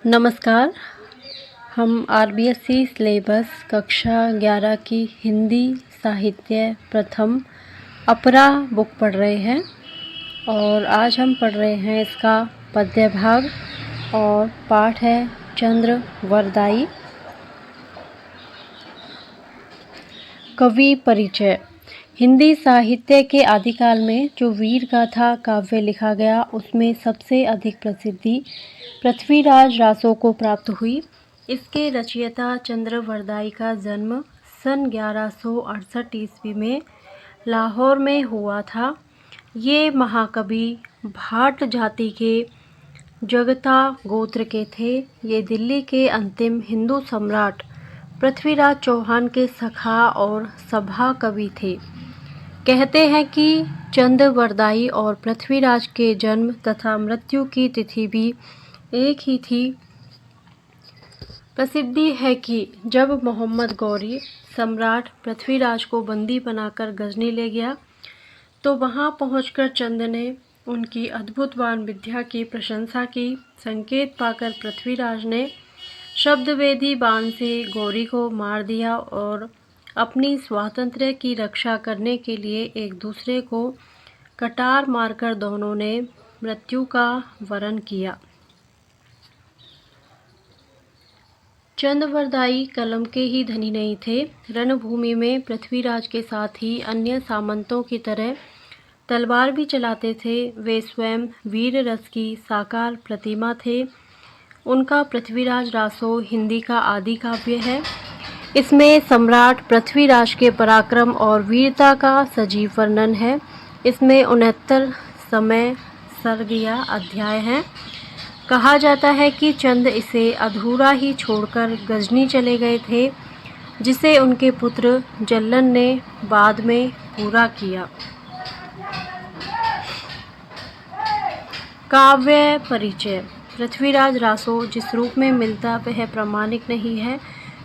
नमस्कार। हम RBSC syllabus कक्षा 11 की हिंदी साहित्य प्रथम अपरा बुक पढ़ रहे हैं और आज हम पढ़ रहे हैं इसका पद्य भाग और पाठ है चंद्र वरदाई। कवि परिचय। हिंदी साहित्य के आदिकाल में जो वीर गाथा काव्य लिखा गया उसमें सबसे अधिक प्रसिद्धि पृथ्वीराज रासो को प्राप्त हुई। इसके रचयिता चंद्र वरदाई का जन्म सन 1168 ईस्वी में लाहौर में हुआ था। ये महाकवि भाट जाति के जगता गोत्र के थे। ये दिल्ली के अंतिम हिंदू सम्राट पृथ्वीराज चौहान के सखा और सभा कवि थे। कहते हैं कि चंद्र वरदाई और पृथ्वीराज के जन्म तथा मृत्यु की तिथि भी एक ही थी। प्रसिद्धि है कि जब मोहम्मद गौरी सम्राट पृथ्वीराज को बंदी बनाकर गजनी ले गया तो वहां पहुंचकर चंद ने उनकी अद्भुत बाण विद्या की प्रशंसा की। संकेत पाकर पृथ्वीराज ने शब्दवेदी बाण से गौरी को मार दिया और अपनी स्वातंत्र्य की रक्षा करने के लिए एक दूसरे को कटार मारकर दोनों ने मृत्यु का वरण किया। चंद्रवरदाई कलम के ही धनी नहीं थे। रणभूमि में पृथ्वीराज के साथ ही अन्य सामंतों की तरह तलवार भी चलाते थे। वे स्वयं वीर रस की साकार प्रतिमा थे। उनका पृथ्वीराज रासो हिंदी का आदि काव्य है। इसमें सम्राट पृथ्वीराज के पराक्रम और वीरता का सजीव वर्णन है। इसमें 69 समय सर्ग या अध्याय हैं। कहा जाता है कि चंद इसे अधूरा ही छोड़कर गजनी चले गए थे, जिसे उनके पुत्र जल्लन ने बाद में पूरा किया। काव्य परिचय। पृथ्वीराज रासो जिस रूप में मिलता वह प्रामाणिक नहीं है,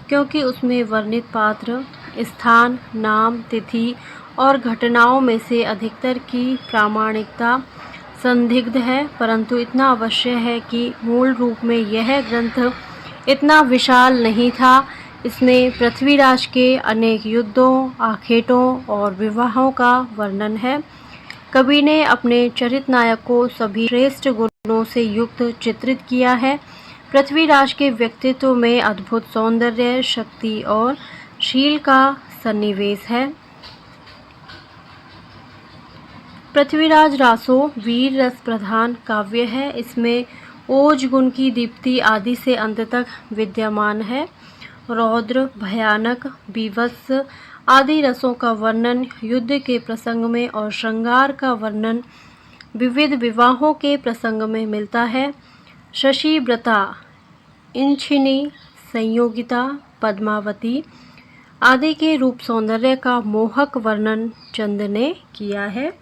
क्योंकि उसमें वर्णित पात्र, स्थान, नाम, तिथि और घटनाओं में से अधिकतर की प्रामाणिकता संदिग्ध है। परंतु इतना अवश्य है कि मूल रूप में यह ग्रंथ इतना विशाल नहीं था। इसमें पृथ्वीराज के अनेक युद्धों, आखेटों और विवाहों का वर्णन है। कवि ने अपने चरित नायक को सभी श्रेष्ठ गुणों से युक्त चित्रित किया है। पृथ्वीराज के व्यक्तित्व में अद्भुत सौंदर्य, शक्ति और शील का सन्निवेश है। पृथ्वीराज रासो वीर रस प्रधान काव्य है। इसमें ओज गुण की दीप्ति आदि से अंत तक विद्यमान है। रौद्र, भयानक, बीभत्स आदि रसों का वर्णन युद्ध के प्रसंग में और श्रृंगार का वर्णन विविध विवाहों के प्रसंग में मिलता है। शशिव्रता, इंछिनी, संयोगिता, पद्मावती आदि के रूप सौंदर्य का मोहक वर्णन चंद ने किया है।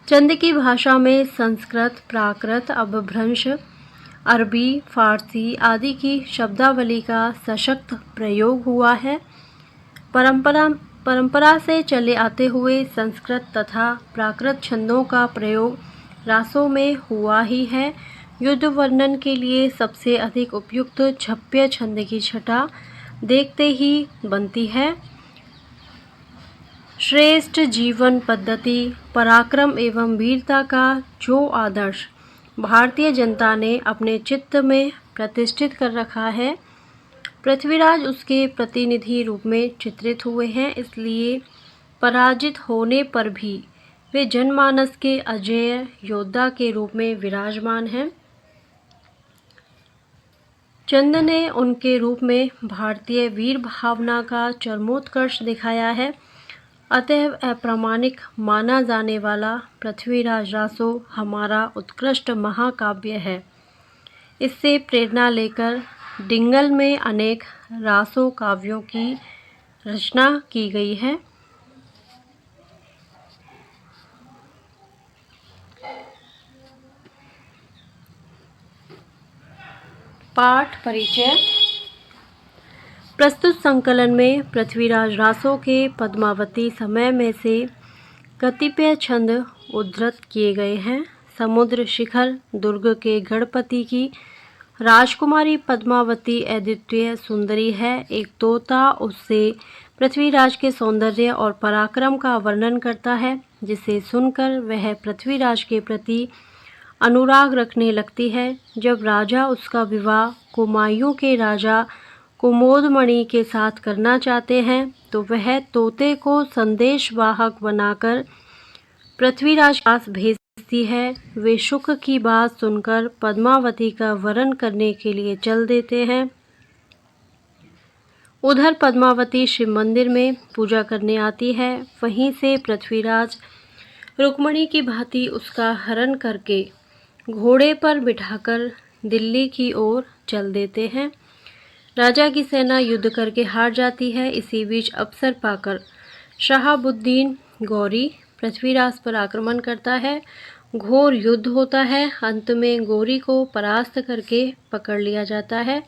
चंद की भाषा में संस्कृत, प्राकृत, अपभ्रंश, अरबी, फारसी आदि की शब्दावली का सशक्त प्रयोग हुआ है। परंपरा से चले आते हुए संस्कृत तथा प्राकृत छंदों का प्रयोग रासों में हुआ ही है। युद्ध वर्णन के लिए सबसे अधिक उपयुक्त छप्य छंद की छटा देखते ही बनती है। श्रेष्ठ जीवन पद्धति, पराक्रम एवं वीरता का जो आदर्श भारतीय जनता ने अपने चित्त में प्रतिष्ठित कर रखा है, पृथ्वीराज उसके प्रतिनिधि रूप में चित्रित हुए हैं। इसलिए पराजित होने पर भी वे जनमानस के अजेय योद्धा के रूप में विराजमान हैं। चंद ने उनके रूप में भारतीय वीर भावना का चरमोत्कर्ष दिखाया है। अतएव अप्रामाणिक माना जाने वाला पृथ्वीराज रासो हमारा उत्कृष्ट महाकाव्य है। इससे प्रेरणा लेकर डिंगल में अनेक रासो काव्यों की रचना की गई है। पाठ परिचय। प्रस्तुत संकलन में पृथ्वीराज रासो के पद्मावती समय में से कतिपय छंद उद्धृत किए गए हैं। समुद्र शिखर दुर्ग के गणपति की राजकुमारी पद्मावती अद्वितीय सुंदरी है। एक तोता उससे पृथ्वीराज के सौंदर्य और पराक्रम का वर्णन करता है, जिसे सुनकर वह पृथ्वीराज के प्रति अनुराग रखने लगती है। जब राजा उसका विवाह कुमायूं के राजा कुमोदमणि के साथ करना चाहते हैं, तो वह तोते को संदेशवाहक बनाकर पृथ्वीराज के पास भेजती है। वे शुक की बात सुनकर पद्मावती का वरण करने के लिए चल देते हैं। उधर पद्मावती शिव मंदिर में पूजा करने आती है। वहीं से पृथ्वीराज रुक्मणी की भांति उसका हरण करके घोड़े पर बिठाकर दिल्ली की ओर चल देते हैं। राजा की सेना युद्ध करके हार जाती है। इसी बीच अवसर पाकर शहाबुद्दीन गौरी पृथ्वीराज पर आक्रमण करता है। घोर युद्ध होता है। अंत में गौरी को परास्त करके पकड़ लिया जाता है।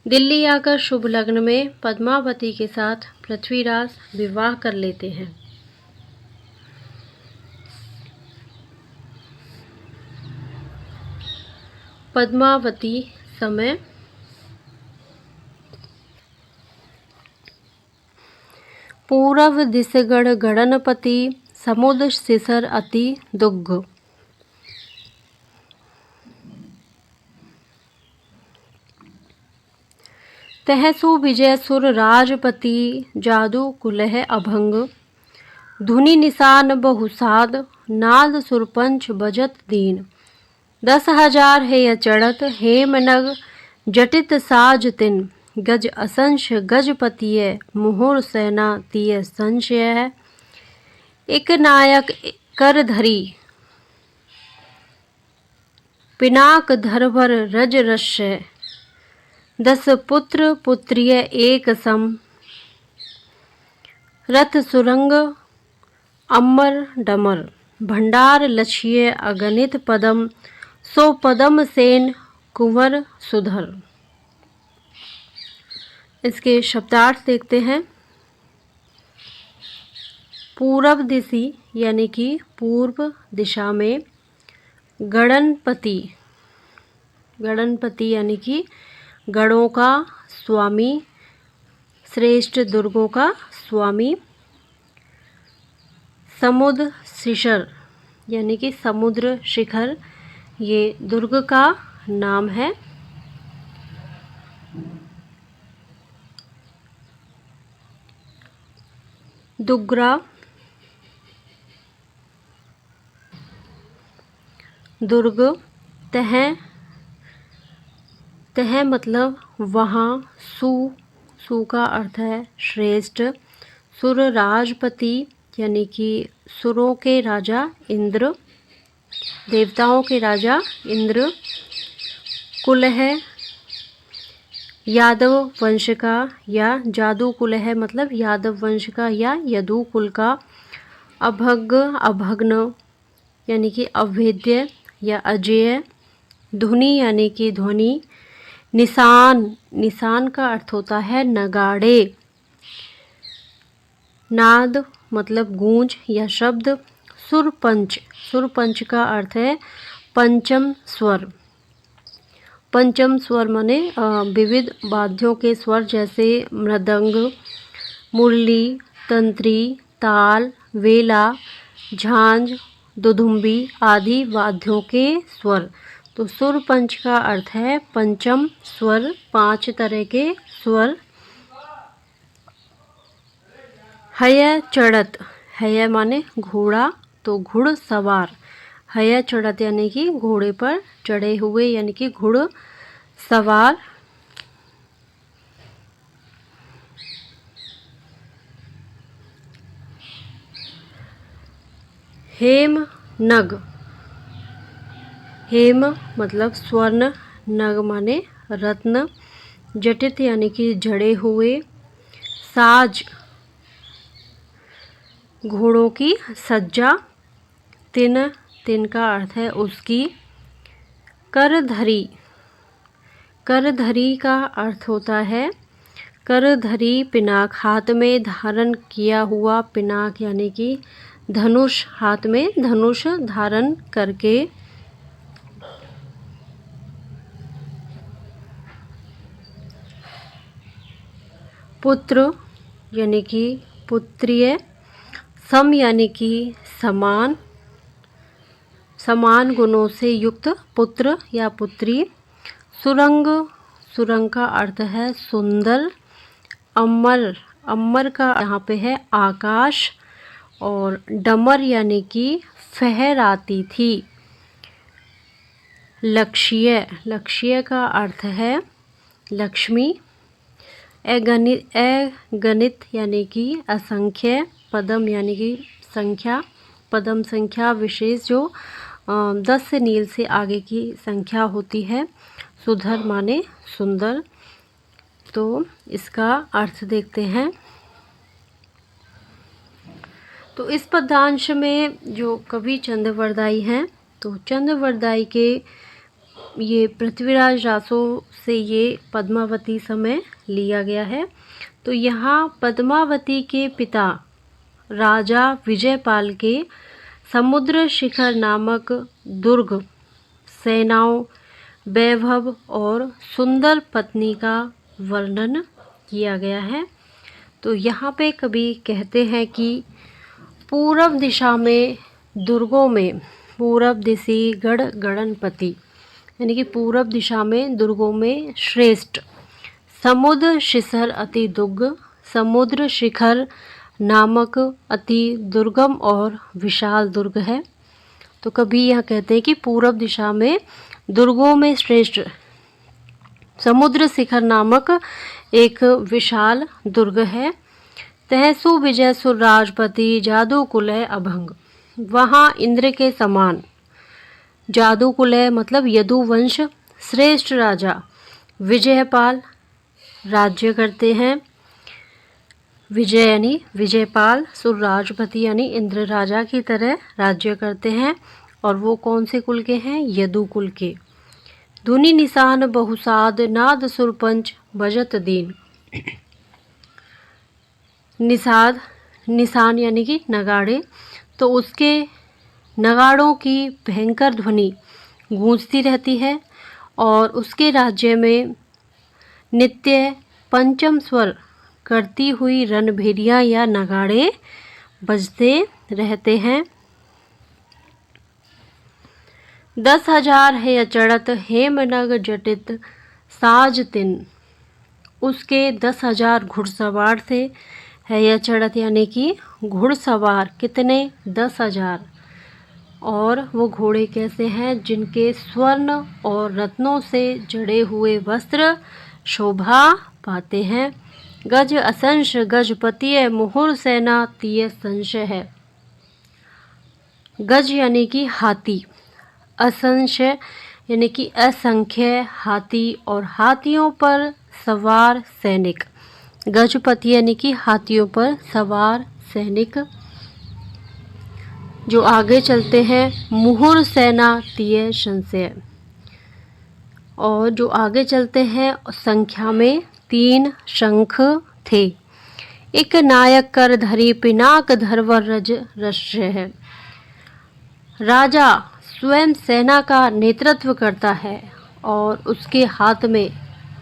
दिल्ली आकर शुभ लग्न में पद्मावती के साथ पृथ्वीराज विवाह कर लेते हैं। पद्मावती समय पूरव दिसगढ़ गणपति समुद्र शिसर अति दुग्ग। तहसु विजय सुर राजपति जादू कुलह अभंग। धुनि निशान बहुसाद नाद सुरपंच बजत दीन। 10,000 है चढ़त हेमनग जटित साज तिन। गज असंश गजपतिय मुहुर सेना तिय संशय। एक नायक कर धरी पिनाक धरभर रज रश्य। 10 पुत्र पुत्रिय एक सम। रथ सुरंग अमर डमर। भंडार लक्ष्य अगणित पदम। सो पदम सेन कुंवर सुधर। इसके शब्दार्थ देखते हैं। पूरब दिशि यानी कि पूर्व दिशा में। गणपति गणपति यानी कि गणों का स्वामी, श्रेष्ठ दुर्गों का स्वामी। समुद्र शिखर यानी कि समुद्र शिखर, ये दुर्ग का नाम है। दुग्रा दुर्ग। तह तह मतलब वहाँ। सु का अर्थ है श्रेष्ठ। सुर राजपति यानी कि सुरों के राजा इंद्र, देवताओं के राजा इंद्र। कुल है यादव वंश का या जादू कुल है मतलब यादव वंश का या यदु कुल का। अभग अभग्न यानी कि अभेद्य या अजेय। धुनि यानी कि ध्वनि। निशान का अर्थ होता है नगाड़े। नाद मतलब गूंज या शब्द। सुरपंच का अर्थ है पंचम स्वर। पंचम स्वर माने विविध वाद्यों के स्वर, जैसे मृदंग, मुरली, तंत्री, ताल, वेला, झांझ, दुधुम्बी आदि वाद्यों के स्वर। तो सुरपंच का अर्थ है पंचम स्वर, 5 तरह के स्वर। हय चढ़त, हय माने घोड़ा, तो घुड़ सवार। हय चढ़त यानी कि घोड़े पर चढ़े हुए यानी कि घुड़ सवार। हेम नग, हेम मतलब स्वर्ण, नग माने रत्न। जटित यानी कि जड़े हुए। साज घोड़ों की सज्जा। तिन का अर्थ है उसकी। करधरी, करधरी का अर्थ होता है करधरी पिनाक, हाथ में धारण किया हुआ पिनाक यानी कि धनुष, हाथ में धनुष धारण करके। पुत्र यानी कि पुत्रीय। सम यानी कि समान, समान गुणों से युक्त पुत्र या पुत्री। सुरंग, सुरंग का अर्थ है सुंदर। अमर, अमर का यहाँ पे है आकाश। और डमर यानी कि फहराती थी। लक्ष्य, लक्ष्य का अर्थ है लक्ष्मी। अगणित यानी कि असंख्य। पदम यानी कि संख्या। पदम संख्या विशेष जो 10 से नील से आगे की संख्या होती है। सुधर माने सुंदर। तो इसका अर्थ देखते हैं। तो इस पद्यांश में जो कवि चंद्रवरदाई हैं, तो चंद्रवरदाई के ये पृथ्वीराज रासो से ये पद्मावती समय लिया गया है। तो यहाँ पद्मावती के पिता राजा विजयपाल के समुद्र शिखर नामक दुर्ग, सेनाओं, वैभव और सुंदर पत्नी का वर्णन किया गया है। तो यहाँ पे कवि कहते हैं कि पूर्व दिशा में दुर्गों में, पूर्व दिशि गढ़ गणपति यानी कि पूर्व दिशा में दुर्गों में श्रेष्ठ समुद्र शिखर अति दुर्ग, समुद्र शिखर नामक अति दुर्गम और विशाल दुर्ग है। तो कभी यह कहते हैं कि पूर्व दिशा में दुर्गों में श्रेष्ठ समुद्र शिखर नामक एक विशाल दुर्ग है। तहसु विजय सुर राजपति जादू कुलय अभंग, वहाँ इंद्र के समान जादू कुलय मतलब यदुवंश श्रेष्ठ राजा विजयपाल राज्य करते हैं। विजय यानी विजयपाल, सुर राजपति यानी इंद्र राजा की तरह राज्य करते हैं। और वो कौन से कुल के हैं? यदु कुल के। धुनि निशान बहुसाद नाद सुरपंच बजत दीन। निषाद, निशान यानी कि नगाड़े, तो उसके नगाड़ों की भयंकर ध्वनि गूंजती रहती है। और उसके राज्य में नित्य पंचम स्वर करती हुई रणभेरियाँ या नगाड़े बजते रहते हैं। 10,000 है अचड़त हेमनग जटित साज तिन, उसके 10,000 घुड़सवार थे। है अचड़त यानी कि घुड़सवार कितने? 10,000। और वो घोड़े कैसे हैं? जिनके स्वर्ण और रत्नों से जड़े हुए वस्त्र शोभा पाते हैं। गज असंश गजपतिय मुहुर सेना तीय संशय है। गज यानी कि हाथी, असंश यानी कि असंख्य हाथी और हाथियों पर सवार सैनिक। गजपति यानी कि हाथियों पर सवार सैनिक जो आगे चलते हैं। मुहुर सेना तीय संशय, और जो आगे चलते हैं संख्या में 3 शंख थे। एक नायक कर धरी पिनाक धरवर रज रश्य है। राजा स्वयं सेना का नेतृत्व करता है और उसके हाथ में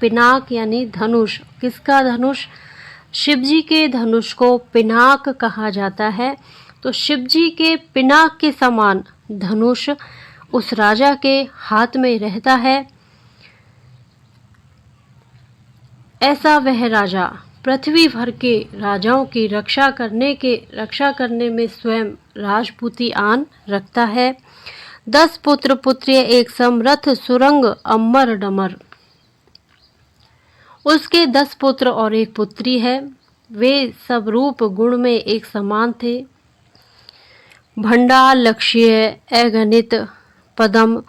पिनाक यानी धनुष। किसका धनुष? शिवजी के धनुष को पिनाक कहा जाता है। तो शिवजी के पिनाक के समान धनुष उस राजा के हाथ में रहता है। ऐसा वह राजा पृथ्वी भर के राजाओं की रक्षा करने में स्वयं राजपूती आन रखता है। 10 पुत्र पुत्रिय एक समरथ सुरंग अमर डमर, उसके 10 पुत्र और एक पुत्री है। वे सब रूप गुण में एक समान थे। भंडार लक्ष्य अगणित पदम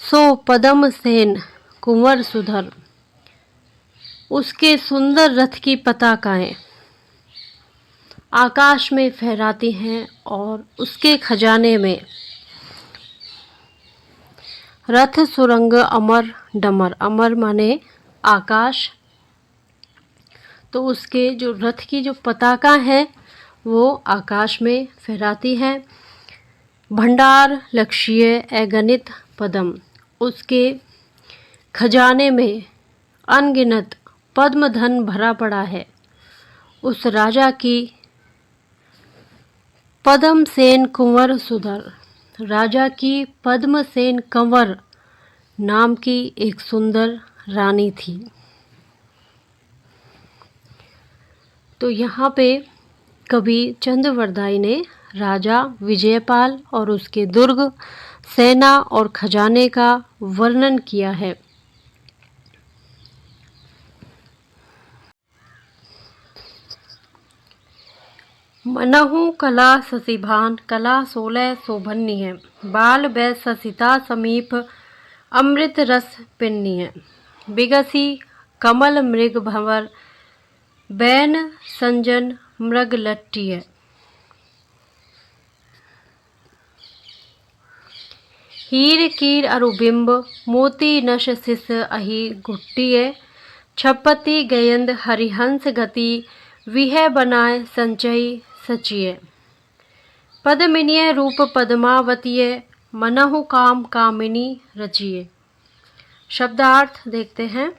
सो पदम सेन कुंवर सुधर, उसके सुंदर रथ की पताकाएं आकाश में फहराती हैं और उसके खजाने में रथ सुरंग अमर डमर, अमर माने आकाश। तो उसके जो रथ की जो पताका है वो आकाश में फहराती है। भंडार लक्ष्य अगणित पद्म, उसके खजाने में अनगिनत पद्म धन भरा पड़ा है। उस राजा की पद्मसेन कुंवर सुधर, राजा की पद्मसेन कंवर नाम की एक सुंदर रानी थी। तो यहाँ पे कवि चंद्रवरदाई ने राजा विजयपाल और उसके दुर्ग, सेना और खजाने का वर्णन किया है। मनहु कला ससीभान, कला 16 शोभनीय, बाल बै ससिता समीप अमृत रस पिन्नीय, बिगसी कमल मृग भंवर, बैन संजन मृग लट्टिय। हीर कीर अरुबिंब, मोती नश शिस अहि घुट्टिय, छपति गयंद हरिहंस गति, विह बनाए संचय सचिय, पद्मिनीय रूप पद्मावतीय, मनहु काम कामिनी रचिए। शब्दार्थ देखते हैं।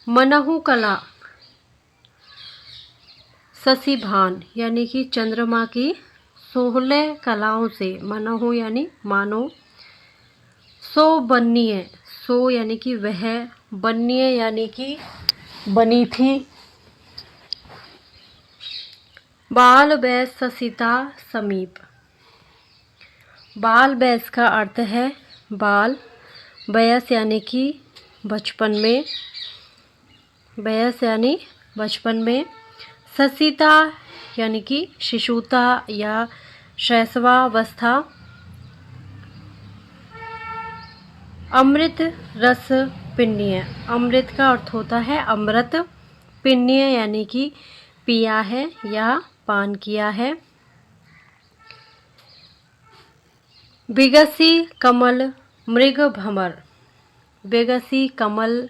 मनहु कला, शशिभान यानी कि चंद्रमा की 16 कलाओं से, मनहु यानी मानो, सो बन्नीय, सो यानी कि वह, बन्नीय यानी कि बनी थी, बाल बैस ससिता समीप, बाल बैस का अर्थ है बाल, बयस यानी कि बचपन में, बयस यानी बचपन में, ससिता यानी कि शिशुता या शैशवावस्था, अमृत रस पिन्नीय, अमृत का अर्थ होता है अमृत, पिन्नीय यानी कि पिया है या पान किया है, बिगसी कमल मृग भंवर, बिगसी कमल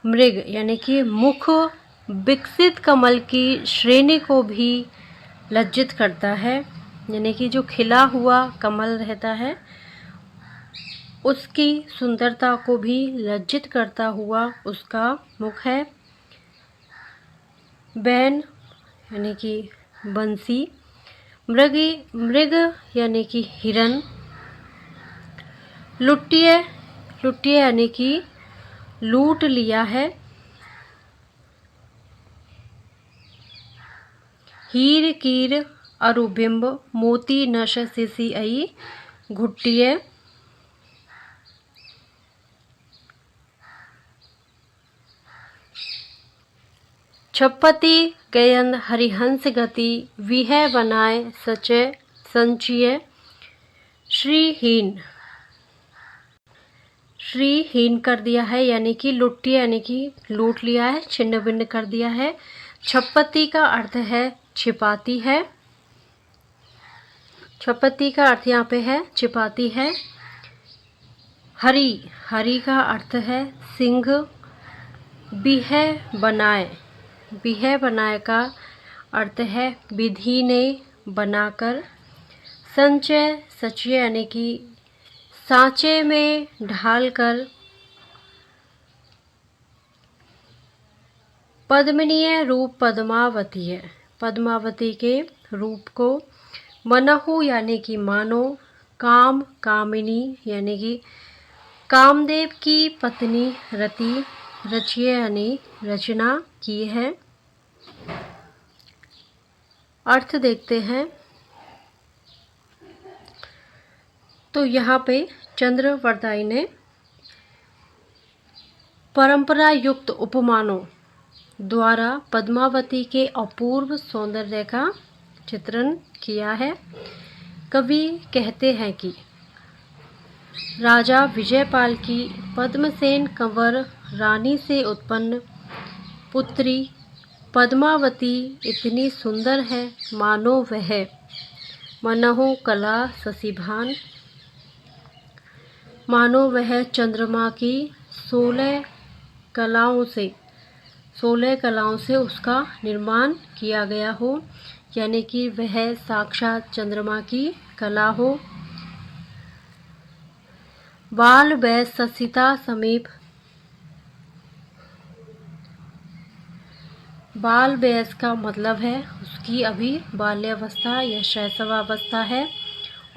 मृग यानी कि मुख विकसित कमल की श्रेणी को भी लज्जित करता है, यानी कि जो खिला हुआ कमल रहता है उसकी सुंदरता को भी लज्जित करता हुआ उसका मुख है। बैन यानी कि बंसी, मृग यानी कि हिरन, लुट्टिय, लुट्टिय यानी कि लूट लिया है, हीर कीर अरुबिंब, मोती नश सिसी आई घुट्टिय, छपति गयंद हरिहंस गति, विह बनाए सचय संचिय, श्रीहीन, श्रीहीन कर दिया है यानी कि लुट्टी यानी कि लूट लिया है, छिन्न भिन्न कर दिया है। छपति का अर्थ है छिपाती है, छपति का अर्थ यहाँ पे है छिपाती है। हरि, हरि का अर्थ है सिंह। बिह बनाए, बिह बनाए का अर्थ है विधि ने बनाकर। संचय सचय यानी कि सांचे में ढालकर। पद्मिनीय रूप पद्मावती है, पद्मावती के रूप को। मनहु यानी कि मानो। काम कामिनी यानी कि कामदेव की पत्नी रति। रचिए यानी रचना की है। अर्थ देखते हैं तो यहाँ पे चंद्रवरदाई ने परंपरा युक्त उपमानों द्वारा पद्मावती के अपूर्व सौंदर्य का चित्रण किया है। कवि कहते हैं कि राजा विजयपाल की पद्मसेन कंवर रानी से उत्पन्न पुत्री पद्मावती इतनी सुंदर है मानो वह मनहु कला शशिभान, मानो वह चंद्रमा की 16 कलाओं से 16 कलाओं से उसका निर्माण किया गया हो, यानी कि वह साक्षात चंद्रमा की कला हो। बाल वै ससिता समीप, बाल वयस का मतलब है उसकी अभी बाल्यावस्था या शैशवावस्था है,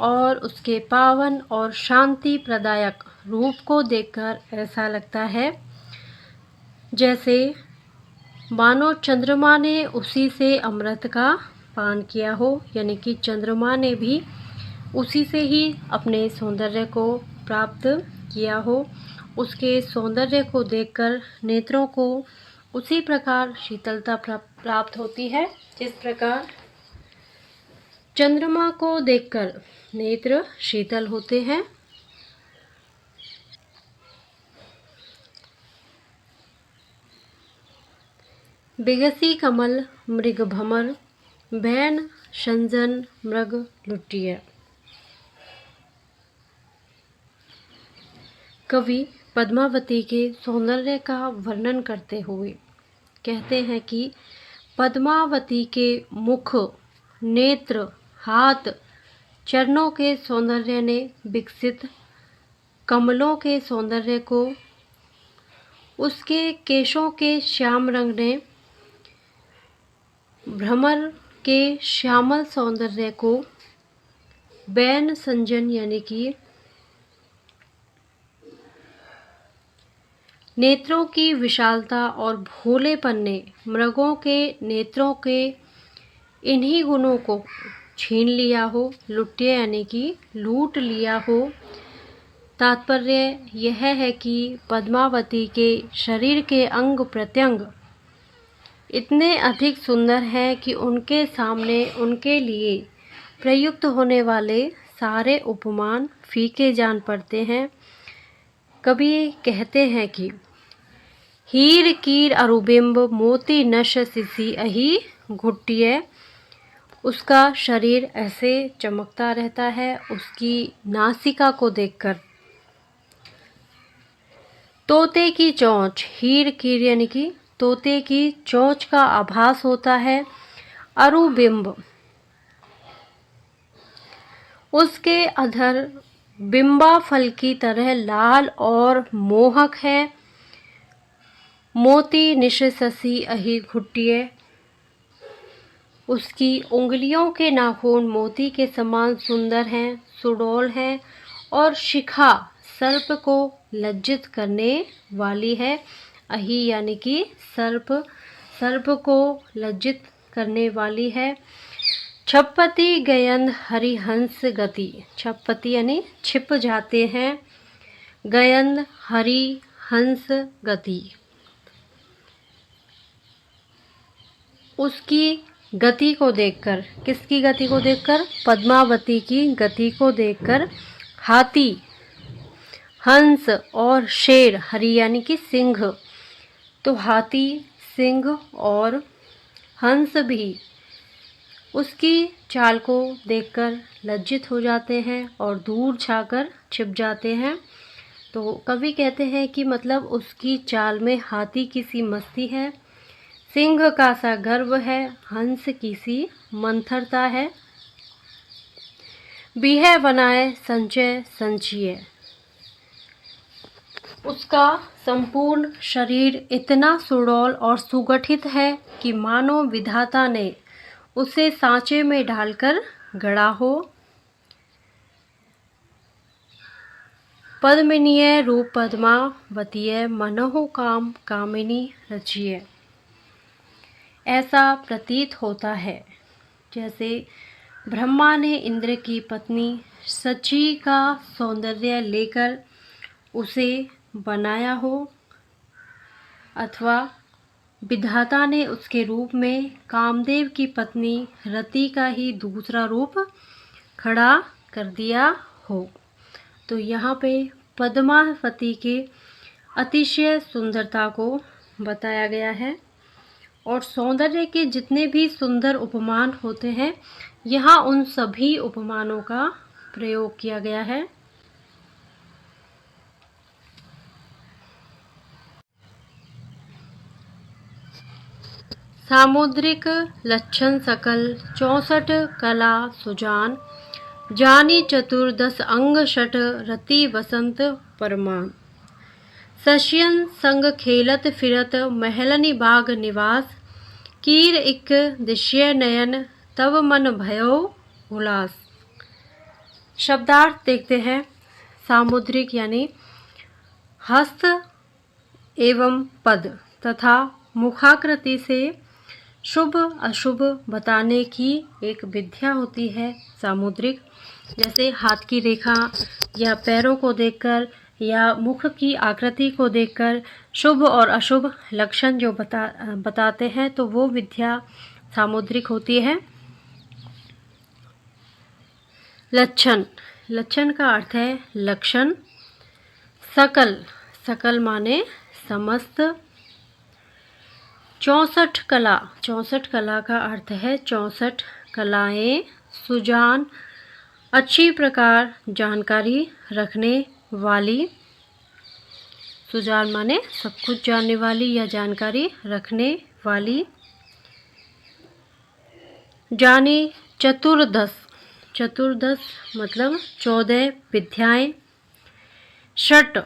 और उसके पावन और शांति प्रदायक रूप को देखकर ऐसा लगता है जैसे मानो चंद्रमा ने उसी से अमृत का पान किया हो, यानी कि चंद्रमा ने भी उसी से ही अपने सौंदर्य को प्राप्त किया हो। उसके सौंदर्य को देखकर नेत्रों को उसी प्रकार शीतलता प्राप्त होती है जिस प्रकार चंद्रमा को देखकर नेत्र शीतल होते हैं। बिगसी कमल मृग भमर, बैन संजन मृग लुटिय। कवि पद्मावती के सौंदर्य का वर्णन करते हुए कहते हैं कि पद्मावती के मुख, नेत्र, हाथ, चरणों के सौंदर्य ने विकसित कमलों के सौंदर्य को, उसके केशों के श्याम रंग ने भ्रमर के श्यामल सौंदर्य को, बैन संजन यानी कि नेत्रों की विशालता और भोलेपन ने मृगों के नेत्रों के इन्हीं गुणों को छीन लिया हो, लुटिया यानी कि लूट लिया हो। तात्पर्य यह है कि पद्मावती के शरीर के अंग प्रत्यंग इतने अधिक सुंदर हैं कि उनके सामने उनके लिए प्रयुक्त होने वाले सारे उपमान फीके जान पड़ते हैं। कवि कहते हैं कि हीर कीर अरुबिंब मोती नश सिसी अही घुट्टिय। उसका शरीर ऐसे चमकता रहता है उसकी नासिका को देखकर। तोते की चोंच, हीर कीर यानी कि तोते की चोंच का आभास होता है। अरुबिंब, उसके अधर बिंबा फल की तरह लाल और मोहक है। मोती निशससी अहि घुट्टिय, उसकी उंगलियों के नाखून मोती के समान सुंदर हैं, सुडौल हैं, और शिखा सर्प को लज्जित करने वाली है। अहि यानी कि सर्प, सर्प को लज्जित करने वाली है। छपपति गयंद हरिहंस गति, छपपति यानी छिप जाते हैं, गयंद हरिहंस गति, उसकी गति को देखकर, किसकी गति को देखकर? पद्मावती की गति को देखकर हाथी, हंस और शेर, हरि यानी कि सिंह, तो हाथी, सिंह और हंस भी उसकी चाल को देखकर लज्जित हो जाते हैं और दूर जाकर छिप जाते हैं। तो कवि कहते हैं कि मतलब उसकी चाल में हाथी की सी मस्ती है, सिंह का सा गर्व है, हंस की सी मंथरता है। बिह बनाए संचय संचिय, उसका संपूर्ण शरीर इतना सुडौल और सुगठित है कि मानो विधाता ने उसे सांचे में डालकर गढ़ा हो। पद्मिनीय रूप पद्मावतीय मनोह काम कामिनी रचिय। ऐसा प्रतीत होता है जैसे ब्रह्मा ने इंद्र की पत्नी सची का सौंदर्य लेकर उसे बनाया हो, अथवा विधाता ने उसके रूप में कामदेव की पत्नी रति का ही दूसरा रूप खड़ा कर दिया हो। तो यहाँ पे पद्मावती के अतिशय सुंदरता को बताया गया है, और सौंदर्य के जितने भी सुंदर उपमान होते हैं यहाँ उन सभी उपमानों का प्रयोग किया गया है। सामुद्रिक लक्षण सकल 64 कला सुजान, जानी चतुर्दश अंग शठ रति वसंत परमान। सशियन संग खेलत फिरत महलनि बाग निवास, कीर इक दिश्य नयन तब मन भयो उलास। शब्दार्थ देखते हैं। सामुद्रिक यानी हस्त एवं पद तथा मुखाकृति से शुभ अशुभ बताने की एक विद्या होती है सामुद्रिक। जैसे हाथ की रेखा या पैरों को देखकर या मुख की आकृति को देखकर शुभ और अशुभ लक्षण जो बताते हैं, तो वो विद्या सामुद्रिक होती है। लक्षण, लक्षण का अर्थ है लक्षण। सकल, सकल माने समस्त। 64 कला, 64 कला का अर्थ है 64 कलाएं। सुजान, अच्छी प्रकार जानकारी रखने वाली। सुजान माने सब कुछ जानने वाली या जानकारी रखने वाली। जानी चतुर्दश, चतुर्दश मतलब 14 विद्याएं। षट,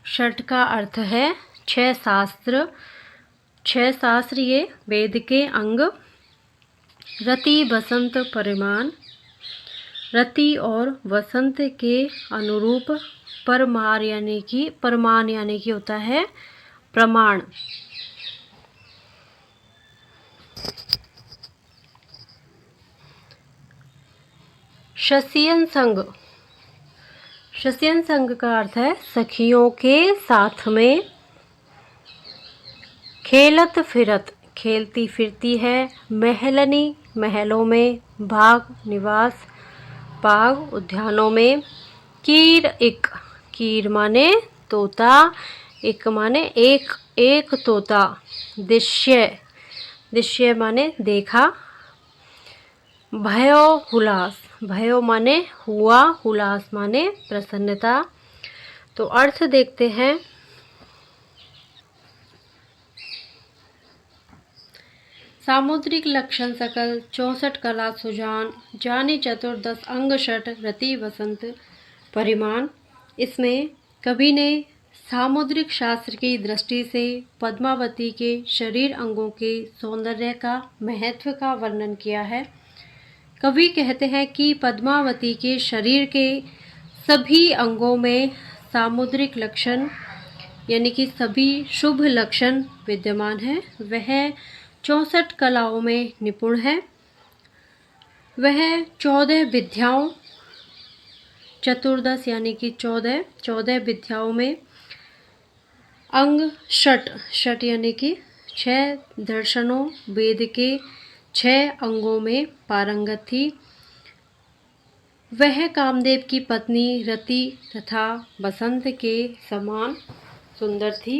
षट का अर्थ है 6 शास्त्र। 6 शास्त्र ये वेद के अंग। रति वसंत परिमाण, रति और वसंत के अनुरूप। परमार यानी कि परमान यानी कि होता है प्रमाण। शशियन संग, शशियन संग का अर्थ है सखियों के साथ में। खेलत फिरत, खेलती फिरती है। महलनी, महलों में। बाग, निवास, बाग, उद्यानों में। कीर इक, कीर माने तोता, इक माने एक, एक तोता। दिश्य, दिश्य माने देखा। भयो हुलास, भयो माने हुआ, हुलास माने प्रसन्नता। तो अर्थ देखते हैं। सामुद्रिक लक्षण सकल 64 कला सुजान, जानी चतुर्दश अंग शठ रति वसंत परिमाण। इसमें कवि ने सामुद्रिक शास्त्र की दृष्टि से पद्मावती के शरीर अंगों के सौंदर्य का, महत्व का वर्णन किया है। कवि कहते हैं कि पद्मावती के शरीर के सभी अंगों में सामुद्रिक लक्षण यानी कि सभी शुभ लक्षण विद्यमान है। वह 64 कलाओं में निपुण है। वह 14 विद्याओं, चतुर्दश यानी कि 14 विद्याओं में। अंग षट, षट यानी कि 6 दर्शनों, वेद के 6 अंगों में पारंगत थी। वह कामदेव की पत्नी रति तथा बसंत के समान सुंदर थी।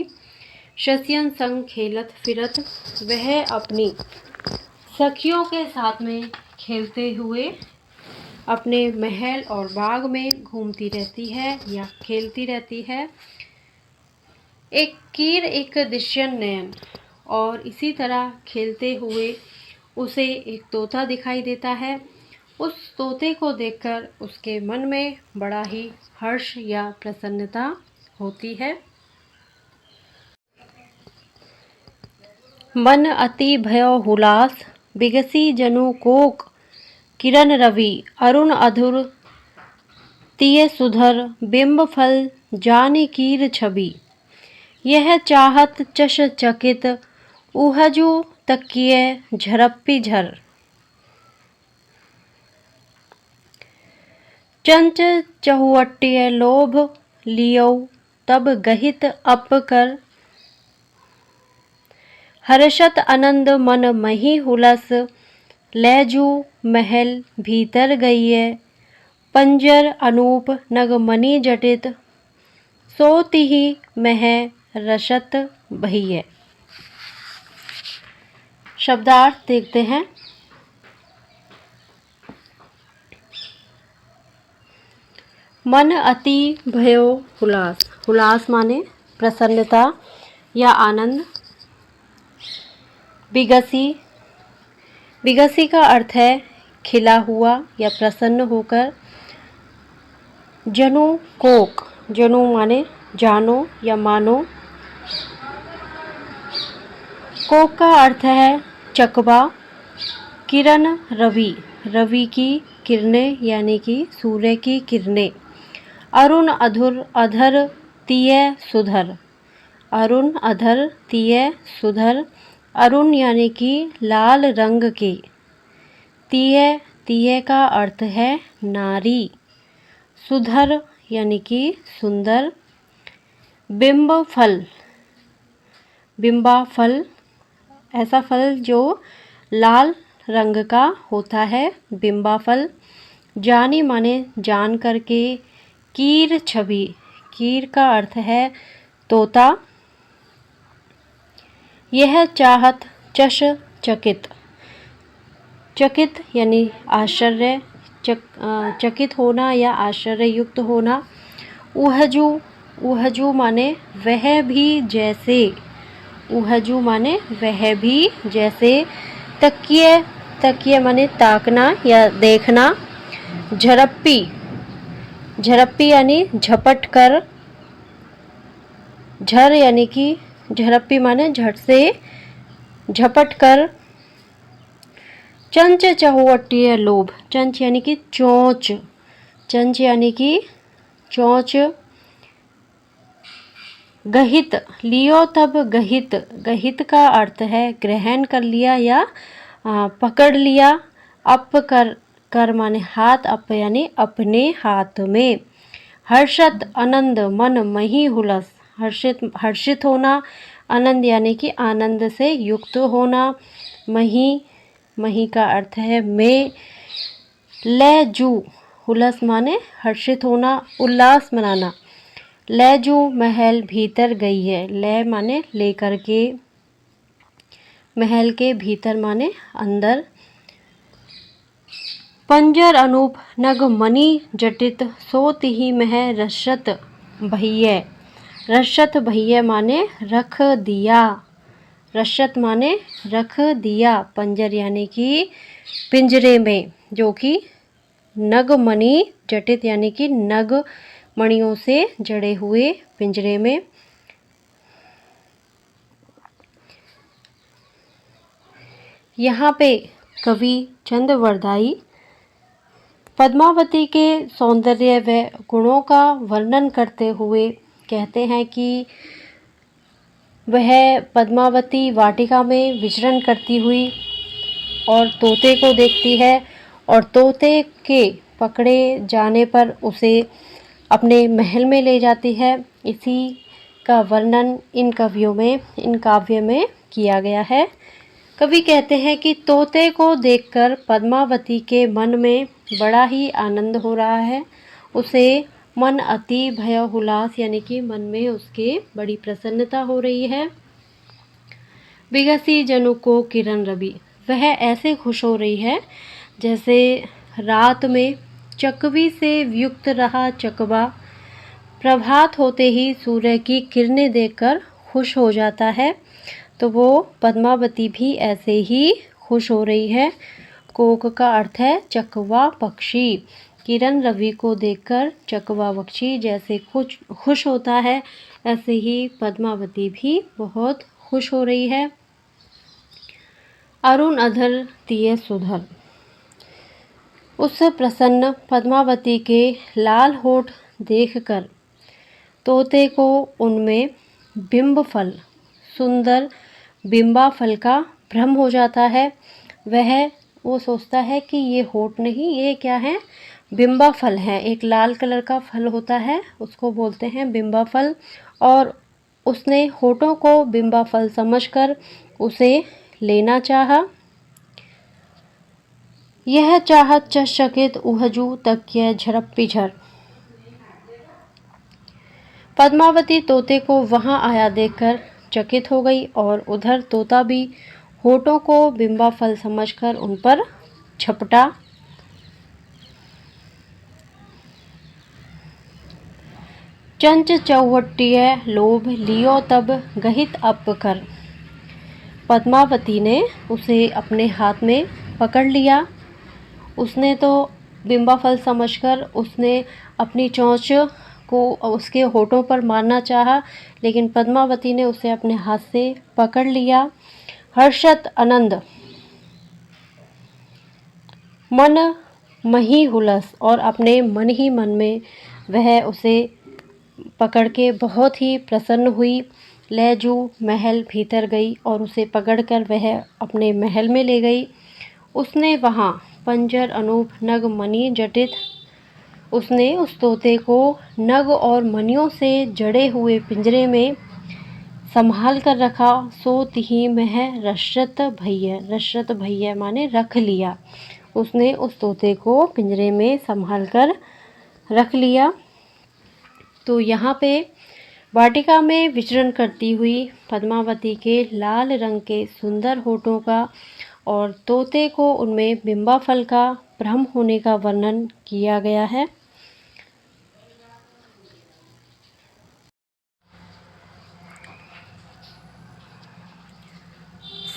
शशियन संग खेलत फिरत, वह अपनी सखियों के साथ में खेलते हुए अपने महल और बाग में घूमती रहती है या खेलती रहती है। एक कीर एक दिश्यन नयन, और इसी तरह खेलते हुए उसे एक तोता दिखाई देता है। उस तोते को देखकर उसके मन में बड़ा ही हर्ष या प्रसन्नता होती है। मन अति भयो हुलास, बिगसी जनु कोक किरण रवि, अरुण अधुर तिय सुधर, बिंब फल जानी कीर छवि। यह चाहत चश चकित, उहजु तकिय झरप्पी झर। चंच चहुअट्टिय लोभ लियो, तब गहित अप कर। हर्षत आनंद मन मही हुलस, लैजू महल भीतर गइय। पंजर अनूप नग मणि जटित, सोतिहि मह रसत बहिय। शब्दार्थ देखते हैं। मन अति भयो हुलास, हुलास माने प्रसन्नता या आनंद। बिगसी विगसी का अर्थ है खिला हुआ या प्रसन्न होकर। जनु कोक, जनु माने जानो या मानो। कोक का अर्थ है चकवा। किरण रवि, रवि की किरणें यानी कि सूर्य की किरणें। अरुण अधुर, अधर तीय सुधर, अरुण अधर तीय सुधर। अरुण यानी कि लाल रंग के। तीय, तीय का अर्थ है नारी। सुधर यानी कि सुंदर। बिंब फल, बिंबा फल ऐसा फल जो लाल रंग का होता है, बिंबा फल। जानी माने जान करके। कीर छवि, कीर का अर्थ है तोता। यह चाहत चश चकित, चकित यानी आश्चर्य, चकित होना या आश्चर्य युक्त होना। उहजू, उहजू माने वह भी जैसे, उहजू माने वह भी जैसे। तकिए, तकिए माने ताकना या देखना। झरप्पी, झरप्पी यानी झपट कर। झर यानी कि झरप्पी माने झट से, झपट कर। चंच चहुवट्टीय लोभ, चंच यानी कि चोंच, चंच यानी कि चोंच। गहित, लियो तब गहित, गहित का अर्थ है ग्रहण कर लिया या पकड़ लिया। अप कर, कर माने हाथ, अप यानी अपने हाथ में। हर्षत आनंद, मन मही हुलस, हर्षित, हर्षित होना। आनंद यानी कि आनंद से युक्त होना। मही, मही का अर्थ है में। लैजू, हुलस माने हर्षित होना, उल्लास मनाना। लैजू महल भीतर गई है, ले माने लेकर के, महल के भीतर माने अंदर। पंजर अनूप नग मणि जटित, सोत ही मह रशत भैये, रशत भैये माने रख दिया, रशत माने रख दिया। पंजर यानी कि पिंजरे में, जो कि नग मणि जटित यानी कि नग मणियों से जड़े हुए पिंजरे में। यहाँ पे कवि चंद्रवरदाई पद्मावती के सौंदर्य व गुणों का वर्णन करते हुए कहते हैं कि वह पद्मावती वाटिका में विचरण करती हुई और तोते को देखती है और तोते के पकड़े जाने पर उसे अपने महल में ले जाती है। इसी का वर्णन इन कवियों में, इन काव्य में किया गया है। कवि कहते हैं कि तोते को देखकर पद्मावती के मन में बड़ा ही आनंद हो रहा है। उसे मन अति भय हुलास यानी कि मन में उसके बड़ी प्रसन्नता हो रही है। विगसी जनु को किरण रवि, वह ऐसे खुश हो रही है जैसे रात में चकवी से युक्त रहा चकवा प्रभात होते ही सूर्य की किरणें देखकर खुश हो जाता है। तो वो पद्मावती भी ऐसे ही खुश हो रही है। कोक का अर्थ है चकवा पक्षी। किरण रवि को देखकर चकवा पक्षी जैसे खुश होता है, ऐसे ही पद्मावती भी बहुत खुश हो रही है। अरुण अधर तीय सुधर, उस प्रसन्न पद्मावती के लाल होठ देखकर तोते को उनमें बिंब फल, सुंदर बिंबा फल का भ्रम हो जाता है। वो सोचता है कि ये होठ नहीं, ये क्या है, बिंबा फल है। एक लाल कलर का फल होता है, उसको बोलते हैं बिंबा फल। और उसने होठों को बिंबा फल समझकर उसे लेना चाहा। यह चाहत चकित उहजू तकिय झरप्पी झर, पद्मावती तोते को वहां आया देखकर चकित हो गई और उधर तोता भी होठों को बिंबा फल समझकर उन पर झपटा। चंच चौहट्टीय लोभ लियो तब गहित अप कर, पद्मावती ने उसे अपने हाथ में पकड़ लिया। उसने तो बिंबाफल समझकर उसने अपनी चोंच को उसके होठों पर मारना चाहा, लेकिन पद्मावती ने उसे अपने हाथ से पकड़ लिया। हर्षत आनंद मन मही हुलस और अपने मन ही मन में वह उसे पकड़ के बहुत ही प्रसन्न हुई। लहजू महल भीतर गई और उसे पकड़कर वह अपने महल में ले गई। उसने वहाँ पंजर अनूप नग मणि जटित उसने उस तोते को नग और मणियों से जड़े हुए पिंजरे में संभाल कर रखा। सो तिही में रशत भैया माने रख लिया। उसने उस तोते को पिंजरे में संभाल कर रख लिया। तो यहाँ पे वाटिका में विचरण करती हुई पद्मावती के लाल रंग के सुंदर होठों का और तोते को उनमें बिंबाफल का भ्रम होने का वर्णन किया गया है।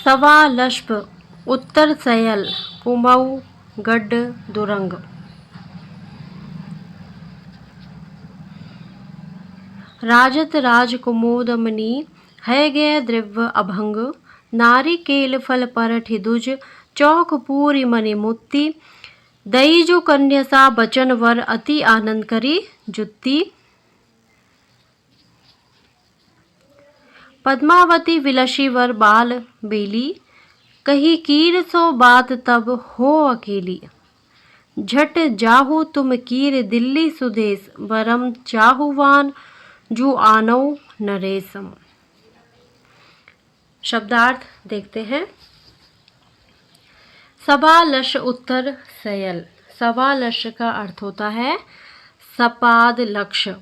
सवा लक्ष्प उत्तर सयल कुमाऊ गड्ढ दुरंग। राजत राजकुमोदमनी है गे द्रव्य अभंग। नारी केल फल परठि दुज चौक पूरी मणि मुक्ति। दई जो कन्या सा बचन वर अति आनंद करी जुत्ती। पद्मावती विलसी वर बाल बेली। कही कीर सो बात तब हो अकेली। झट जाहु तुम कीर दिल्ली सुदेश वरम चाहुवान जू आनो नरेशम। शब्दार्थ देखते हैं। सवा लक्ष उत्तर सयल। सवा लक्ष का अर्थ होता है सपाद लक्ष्य।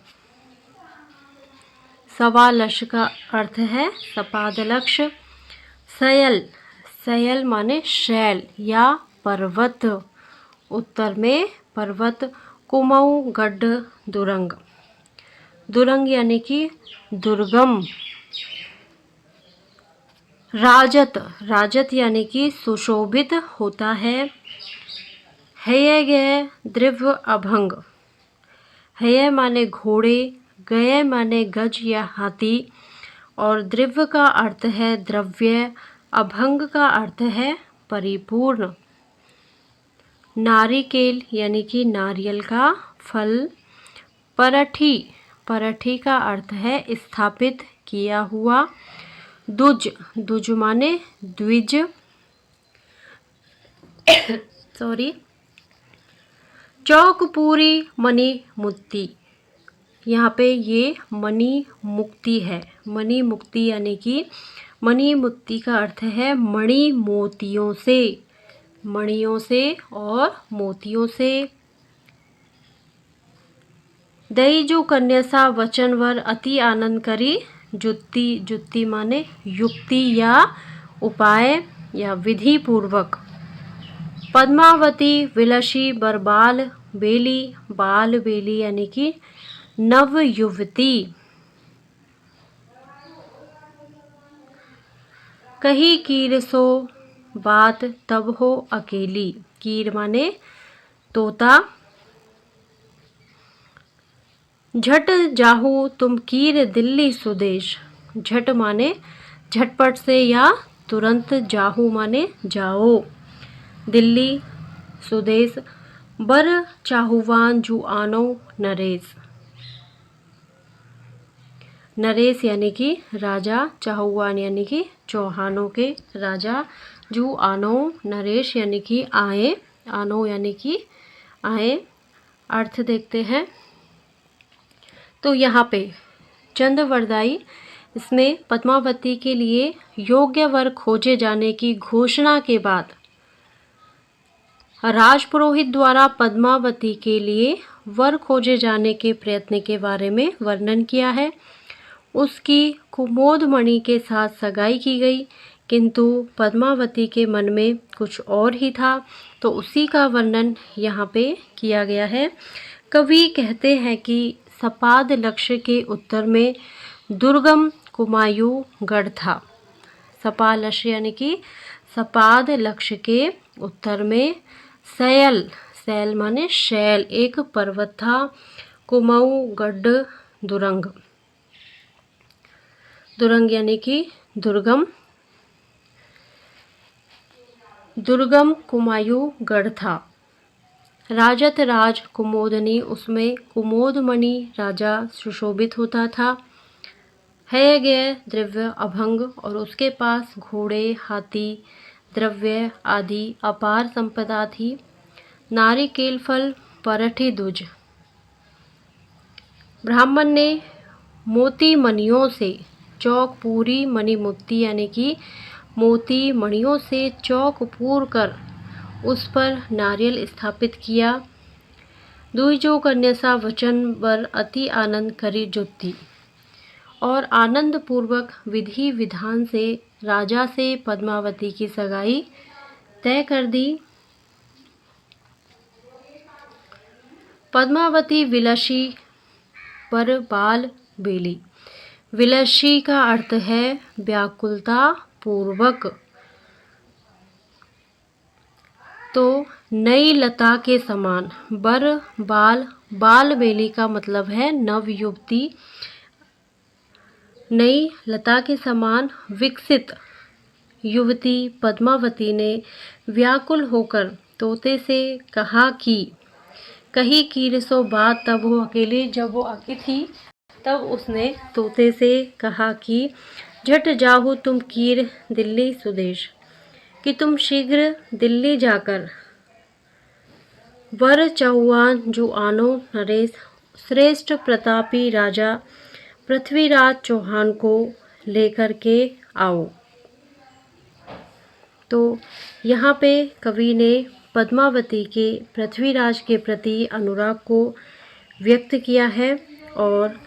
सवा लक्ष का अर्थ है सपाद लक्ष्य। सयल सयल माने शैल या पर्वत। उत्तर में पर्वत। कुमाऊ गड्ढ दुरंग। दुरंग यानी कि दुर्गम। राजत राजत यानी कि सुशोभित होता है। हय गय द्रव्य अभंग। हय माने घोड़े, गय माने गज या हाथी और द्रव्य का अर्थ है द्रव्य, अभंग का अर्थ है परिपूर्ण। नारिकेल यानी कि नारियल का फल। परठी परठी का अर्थ है स्थापित किया हुआ। दुज दुज माने द्विज सॉरी। चौकपूरी मणि मुक्ति। यहाँ पे ये मणि मुक्ति है। मणि मुक्ति यानी कि मणि मुक्ति का अर्थ है मणि मोतियों से, मणियों से और मोतियों से। दई जो कन्या सा वचनवर अति आनंद करी जुत्ती। जुत्ती माने युक्ति या उपाय या विधि पूर्वक। पद्मावती विलसी बरबाल बेली। बाल बेली यानी कि नव युवती। कही कीर सो बात तब हो अकेली। कीर माने तोता। झट जाहू तुम कीर दिल्ली सुदेश। झट माने झटपट से या तुरंत। जाहू माने जाओ। दिल्ली सुदेश। बर चाहुवान जू आनो नरेश। नरेश यानी कि राजा, चाहुवान यानी कि चौहानों के राजा, जू आनो नरेश यानी कि आए, आनो यानी कि आए। अर्थ देखते हैं। तो यहाँ पे चंद्रवरदाई इसमें पद्मावती के लिए योग्य वर खोजे जाने की घोषणा के बाद राजपुरोहित द्वारा पद्मावती के लिए वर खोजे जाने के प्रयत्न के बारे में वर्णन किया है। उसकी कुमोदमणि के साथ सगाई की गई, किंतु पद्मावती के मन में कुछ और ही था, तो उसी का वर्णन यहाँ पे किया गया है। कवि कहते हैं कि सपाद लक्ष्य के उत्तर में दुर्गम कुमायूं गढ़ था। सपा लक्ष्य यानी कि सपाद लक्ष्य के उत्तर में सयल, सैल माने शैल, एक पर्वत था। कुमाऊं गढ़ दुरंग, दुरंग यानी कि दुर्गम, दुर्गम कुमायूं गढ़ था। राजत राज कुमोदनी, उसमें कुमोदमणि राजा सुशोभित होता था। है गए द्रव्य अभंग, और उसके पास घोड़े, हाथी, द्रव्य आदि अपार संपदा थी। नारिकेल फल परठी दुज, ब्राह्मण ने मोती मणियों से चौक पूरी, मणि मोती यानी कि मोती मणियों से चौक पूर कर उस पर नारियल स्थापित किया। दुईजो कन्या सा वचन वर अति आनंद करी जुत्ती, और आनंद पूर्वक विधि विधान से राजा से पद्मावती की सगाई तय कर दी। पद्मावती विलसी पर बाल बेली, विलसी का अर्थ है व्याकुलता पूर्वक, तो नई लता के समान, बर बाल, बाल बेली का मतलब है नव युवती, नई लता के समान विकसित युवती पद्मावती ने व्याकुल होकर तोते से कहा कि कही की सो बात, तब वो अकेली, जब वो अकेली थी तब उसने तोते से कहा कि झट जाहु तुम कीर दिल्ली सुदेश, कि तुम शीघ्र दिल्ली जाकर वर चौहान जो आनो नरेश, श्रेष्ठ प्रतापी राजा पृथ्वीराज चौहान को लेकर के आओ। तो यहाँ पे कवि ने पद्मावती के पृथ्वीराज के प्रति अनुराग को व्यक्त किया है, और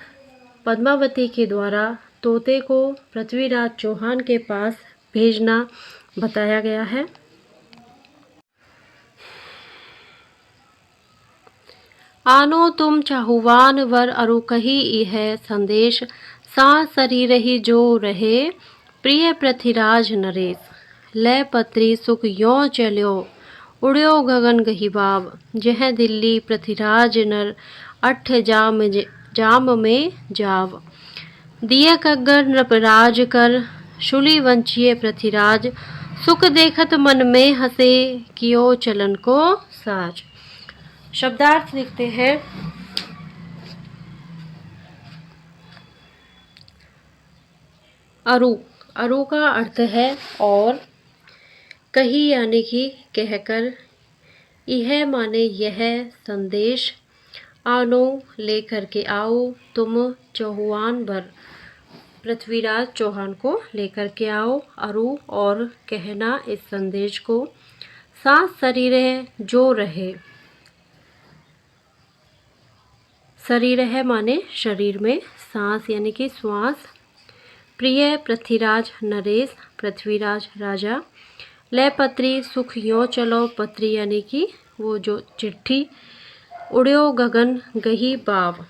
पद्मावती के द्वारा तोते को पृथ्वीराज चौहान के पास भेजना बताया गया है। आनो तुम चाहुवान वर अरु कही यह संदेश, सा शरीर ही जो रहे प्रिय पृथ्वीराज नरेश, लय पत्री सुख यो चल्यो उड़्यो गगन गहिबाब, जह दिल्ली पृथ्वीराज नर अठ जाम में जाव, दिय कग्गर नृपराज कर शुली वंचिय पृथ्वीराज, सुख देखत मन में हंसे कियो चलन को साज। शब्दार्थ लिखते हैं। अरु, अरु का अर्थ है और, कही यानी कि कहकर, यह माने यह संदेश, आनो लेकर के आओ, तुम चौहान वर पृथ्वीराज चौहान को लेकर के आओ, अरु और कहना इस संदेश को, सात शरीर जो रहे, शरीर है माने शरीर में, सांस यानी कि श्वास, प्रिय पृथ्वीराज नरेश पृथ्वीराज राजा, लय पत्री सुख यो चलो, पत्री यानी कि वो जो चिट्ठी, उड़्यो गगन गही बाव,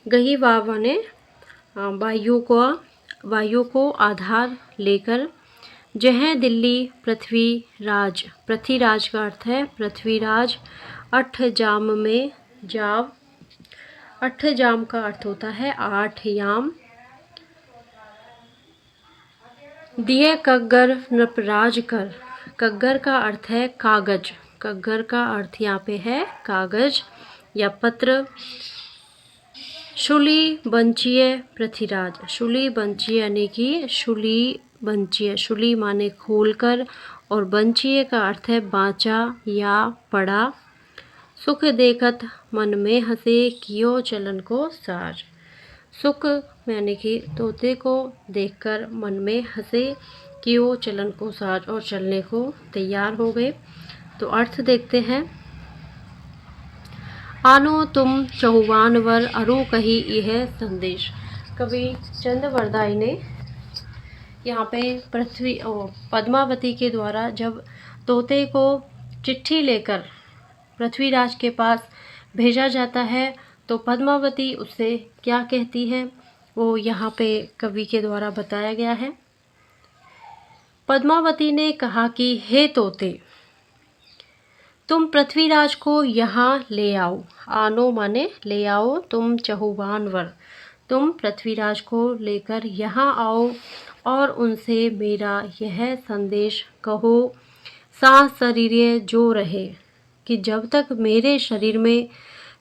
गही बाव माने वायु को आधार लेकर, जह दिल्ली पृथ्वीराज, पृथ्वीराज का अर्थ है पृथ्वीराज, अठ जाम में जाव, अठ जाम का अर्थ होता है 8 याम, दिए कग्गर नृपराज कर, कग्गर का अर्थ है कागज, कग्गर का अर्थ यहाँ पे है कागज या पत्र, शुली बंचिय पृथ्वीराज, शुली बंचिय यानी कि शुली बंचिय, शुली माने खोलकर, और बंचिय का अर्थ है बाँचा या पड़ा, सुख देखत मन में हंसे कियो चलन को साज, सुख यानी कि तोते को देखकर मन में हंसे, कियो चलन को साज, और चलने को तैयार हो गए। तो अर्थ देखते हैं। आनो तुम चौहान वर अरु कही यह संदेश, कवि चंद्रवरदाई ने यहाँ पे पद्मावती के द्वारा जब तोते को चिट्ठी लेकर पृथ्वीराज के पास भेजा जाता है तो पद्मावती उससे क्या कहती है वो यहाँ पे कवि के द्वारा बताया गया है। पद्मावती ने कहा कि हे तोते, तुम पृथ्वीराज को यहाँ ले आओ। आनो माने ले आओ, तुम चहुबान वर। तुम पृथ्वीराज को लेकर यहाँ आओ और उनसे मेरा यह संदेश कहो, सांस शरीर जो रहे, कि जब तक मेरे शरीर में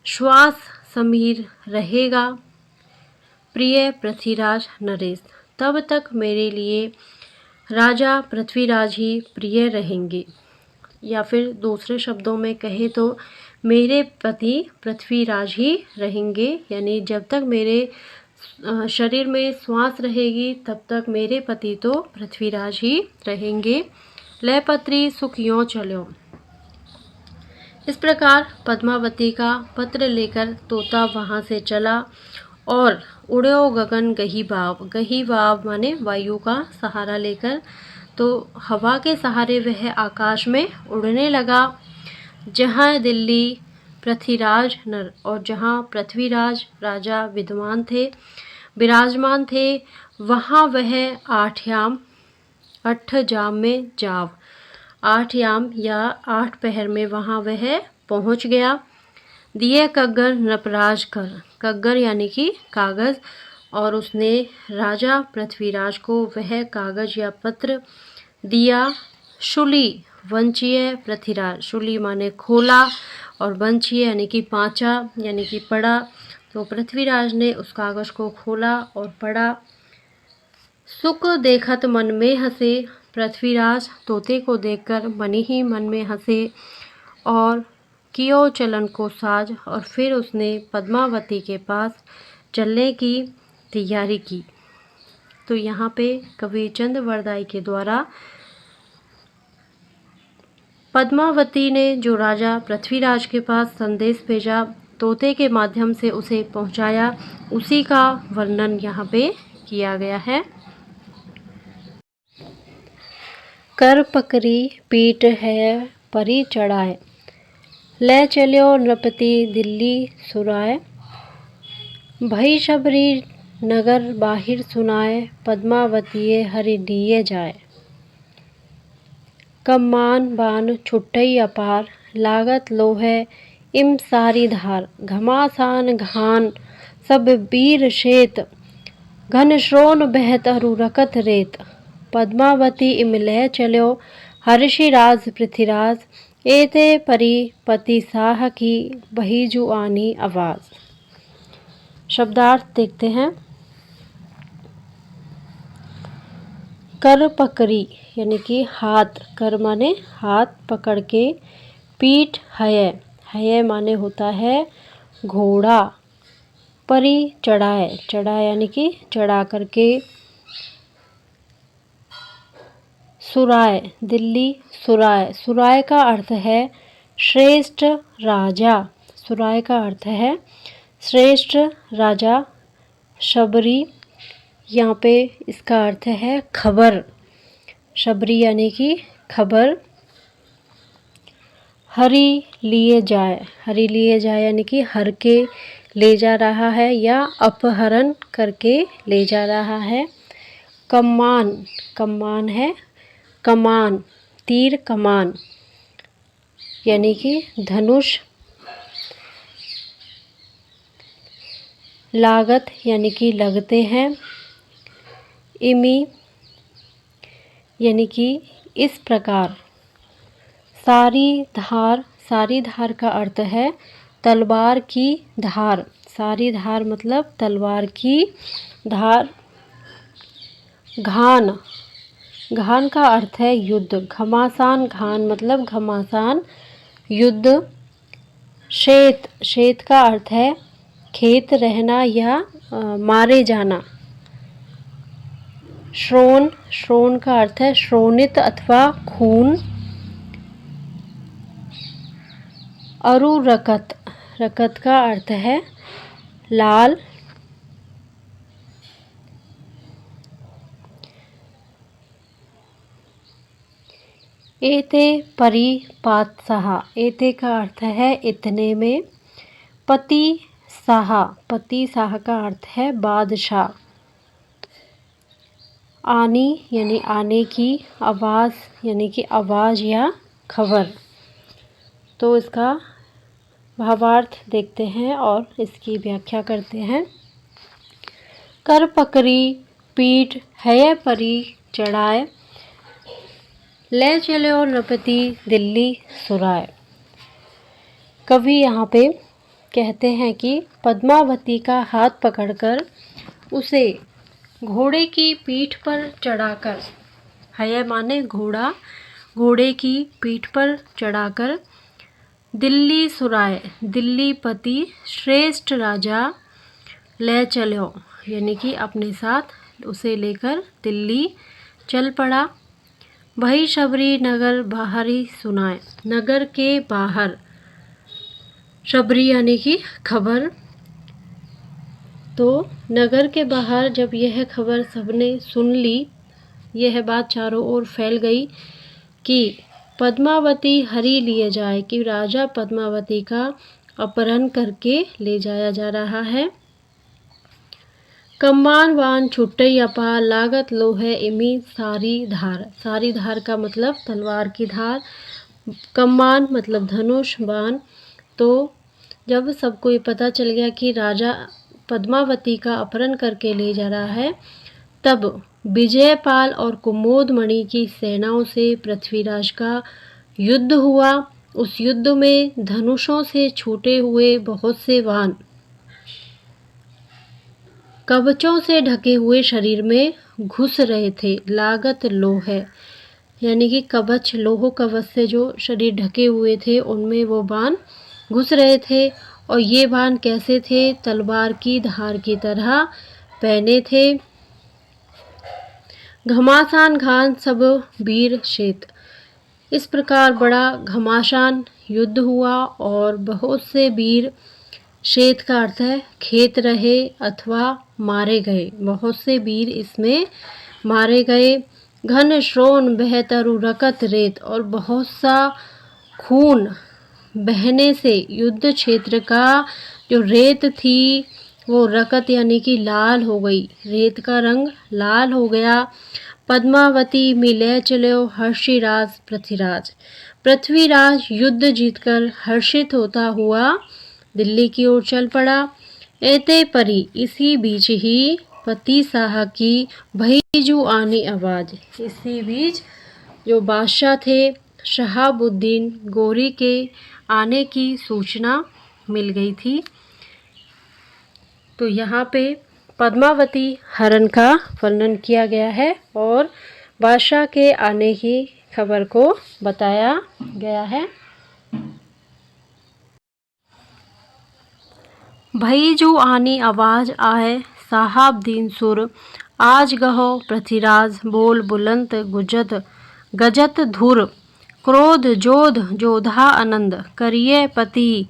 श्वास समीर रहेगा, प्रिय पृथ्वीराज नरेश, तब तक मेरे लिए राजा पृथ्वीराज ही प्रिय रहेंगे। या फिर दूसरे शब्दों में कहें तो मेरे पति पृथ्वीराज ही रहेंगे, यानी जब तक मेरे शरीर में श्वास रहेगी तब तक मेरे पति तो पृथ्वीराज ही रहेंगे। लयपत्री सुख यों चलो। इस प्रकार पद्मावती का पत्र लेकर तोता वहाँ से चला और उड़ो गगन गही बाव। गही बाव माने वायु का सहारा लेकर, तो हवा के सहारे वह आकाश में उड़ने लगा। जहाँ दिल्ली पृथ्वीराज नर और जहाँ पृथ्वीराज राजा विराजमान थे, वहाँ वह आठ जाम में जाव। 8 याम या 8 पहर में वहाँ वह पहुँच गया। दिए कग्गर नपराज कर, कग्गर यानी कि कागज़, और उसने राजा पृथ्वीराज को वह कागज़ या पत्र दिया। शुली वंचिय पृथ्वीराज, शुली माने खोला और वंचिय यानी कि पाँचा यानी कि पढ़ा। तो पृथ्वीराज ने उस कागज़ को खोला और पढ़ा। सुख देखत मन में हंसे, पृथ्वीराज तोते को देखकर मन ही मन में हंसे और कियो चलन को साज, और फिर उसने पद्मावती के पास चलने की तैयारी की। तो यहाँ पे कवि चंद वरदाई के द्वारा पद्मावती ने जो राजा पृथ्वीराज के पास संदेश भेजा, तोते के माध्यम से उसे पहुँचाया, उसी का वर्णन यहाँ पे किया गया है। कर पकड़ी पीठ है परी चढ़ाए, ले चलियो नृपति दिल्ली सुराय। भई शबरी नगर बाहिर सुनाए, पद्मावती हरि दिए जाए। कम्मान बान छुट्टई अपार, लागत लोहे इम सारी धार। घमासान घान सब बीर शेत, घन श्रोण बहत अरु रकत रेत। पद्मावती इम लह चलो हर्षि राज पृथ्वीराज, एते परी पति साह की बहीजु आनी आवाज। शब्दार्थ देखते हैं। कर पकड़ी यानी कि हाथ, कर माने हाथ पकड़ के, पीठ हय माने होता है घोड़ा, परी चढ़ाए, चढ़ाए यानी कि चढ़ा करके, सुराय दिल्ली सुराय, सुराय का अर्थ है श्रेष्ठ राजा, सुराय का अर्थ है श्रेष्ठ राजा। शबरी यहाँ पे इसका अर्थ है खबर, शबरी यानी कि खबर। हरि लिए जाए, हरि लिए जाए यानी कि हर के ले जा रहा है या अपहरण करके ले जा रहा है। कम्मान, कम्मान है कमान, तीर कमान यानी कि धनुष। लागत यानी कि लगते हैं। इमी यानी कि इस प्रकार। सारी धार, सारी धार का अर्थ है तलवार की धार, सारी धार मतलब तलवार की धार। घान, घान का अर्थ है युद्ध। घमासान, घान मतलब घमासान युद्ध। शेत, शेत का अर्थ है खेत रहना या मारे जाना। श्रोण, श्रोण का अर्थ है श्रोणित अथवा खून। अरु रकत, रकत का अर्थ है लाल। एते परी पातशाह, एते का अर्थ है इतने में। पति शाह, पति शाह का अर्थ है बादशाह। आनी यानी आने की, आवाज़ यानी कि आवाज़ या खबर। तो इसका भावार्थ देखते हैं और इसकी व्याख्या करते हैं। कर पकड़ी पीठ है परी चढ़ाए, ले चले और नृपति दिल्ली सुराय। कवि यहाँ पे कहते हैं कि पद्मावती का हाथ पकड़कर उसे घोड़े की पीठ पर चढ़ाकर, है माने घोड़ा, घोड़े की पीठ पर चढ़ाकर दिल्ली सुराय, दिल्ली पति श्रेष्ठ राजा ले चलो, यानी कि अपने साथ उसे लेकर दिल्ली चल पड़ा। वही शबरी नगर बाहरी सुनाए, नगर के बाहर, शबरी यानी कि खबर। तो नगर के बाहर जब यह खबर सबने सुन ली, यह बात चारों ओर फैल गई कि पद्मावती हरी लिए जाए, कि राजा पद्मावती का अपहरण करके ले जाया जा रहा है। कम्मान वान छुट्टई अपा लागत लोहे इमी सारी धार, सारी धार का मतलब तलवार की धार, कम्मान मतलब धनुष बाण। तो जब सबको ये पता चल गया कि राजा पद्मावती का अपहरण करके ले जा रहा है, तब विजयपाल और कुमोदमणि की सेनाओं से पृथ्वीराज का युद्ध हुआ। उस युद्ध में धनुषों से छूटे हुए बहुत से बाण कवचों से ढके हुए शरीर में घुस रहे थे। लागत लोह है, यानी कि कवच, लोह कवच से जो शरीर ढके हुए थे उनमें वो बाण घुस रहे थे। और ये बाण कैसे थे? तलवार की धार की तरह पहने थे। घमासान घान सब वीर शेत, इस प्रकार बड़ा घमासान युद्ध हुआ और बहुत से वीर, शेत का अर्थ है खेत, रहे अथवा मारे गए। बहुत से वीर इसमें मारे गए। घन श्रोण बहतरु रकत रेत, और बहुत सा खून बहने से युद्ध क्षेत्र का जो रेत थी वो रकत यानी कि लाल हो गई, रेत का रंग लाल हो गया। पद्मावती मिले चलो हर्षिराज पृथ्वीराज, पृथ्वीराज युद्ध जीतकर हर्षित होता हुआ दिल्ली की ओर चल पड़ा। एते परी, इसी बीच ही पति शाह की भईजू आनी आवाज़, इसी बीच जो बादशाह थे शहाबुद्दीन गोरी के आने की सूचना मिल गई थी। तो यहाँ पे पद्मावती हरण का वर्णन किया गया है और बादशाह के आने की खबर को बताया गया है। भई जो आनी आवाज़ आए साहबदीन सुर, आज गहो पृथ्वीराज बोल बुलंद गुजत गजत धुर, क्रोध जोध जोधा आनंद करिए पति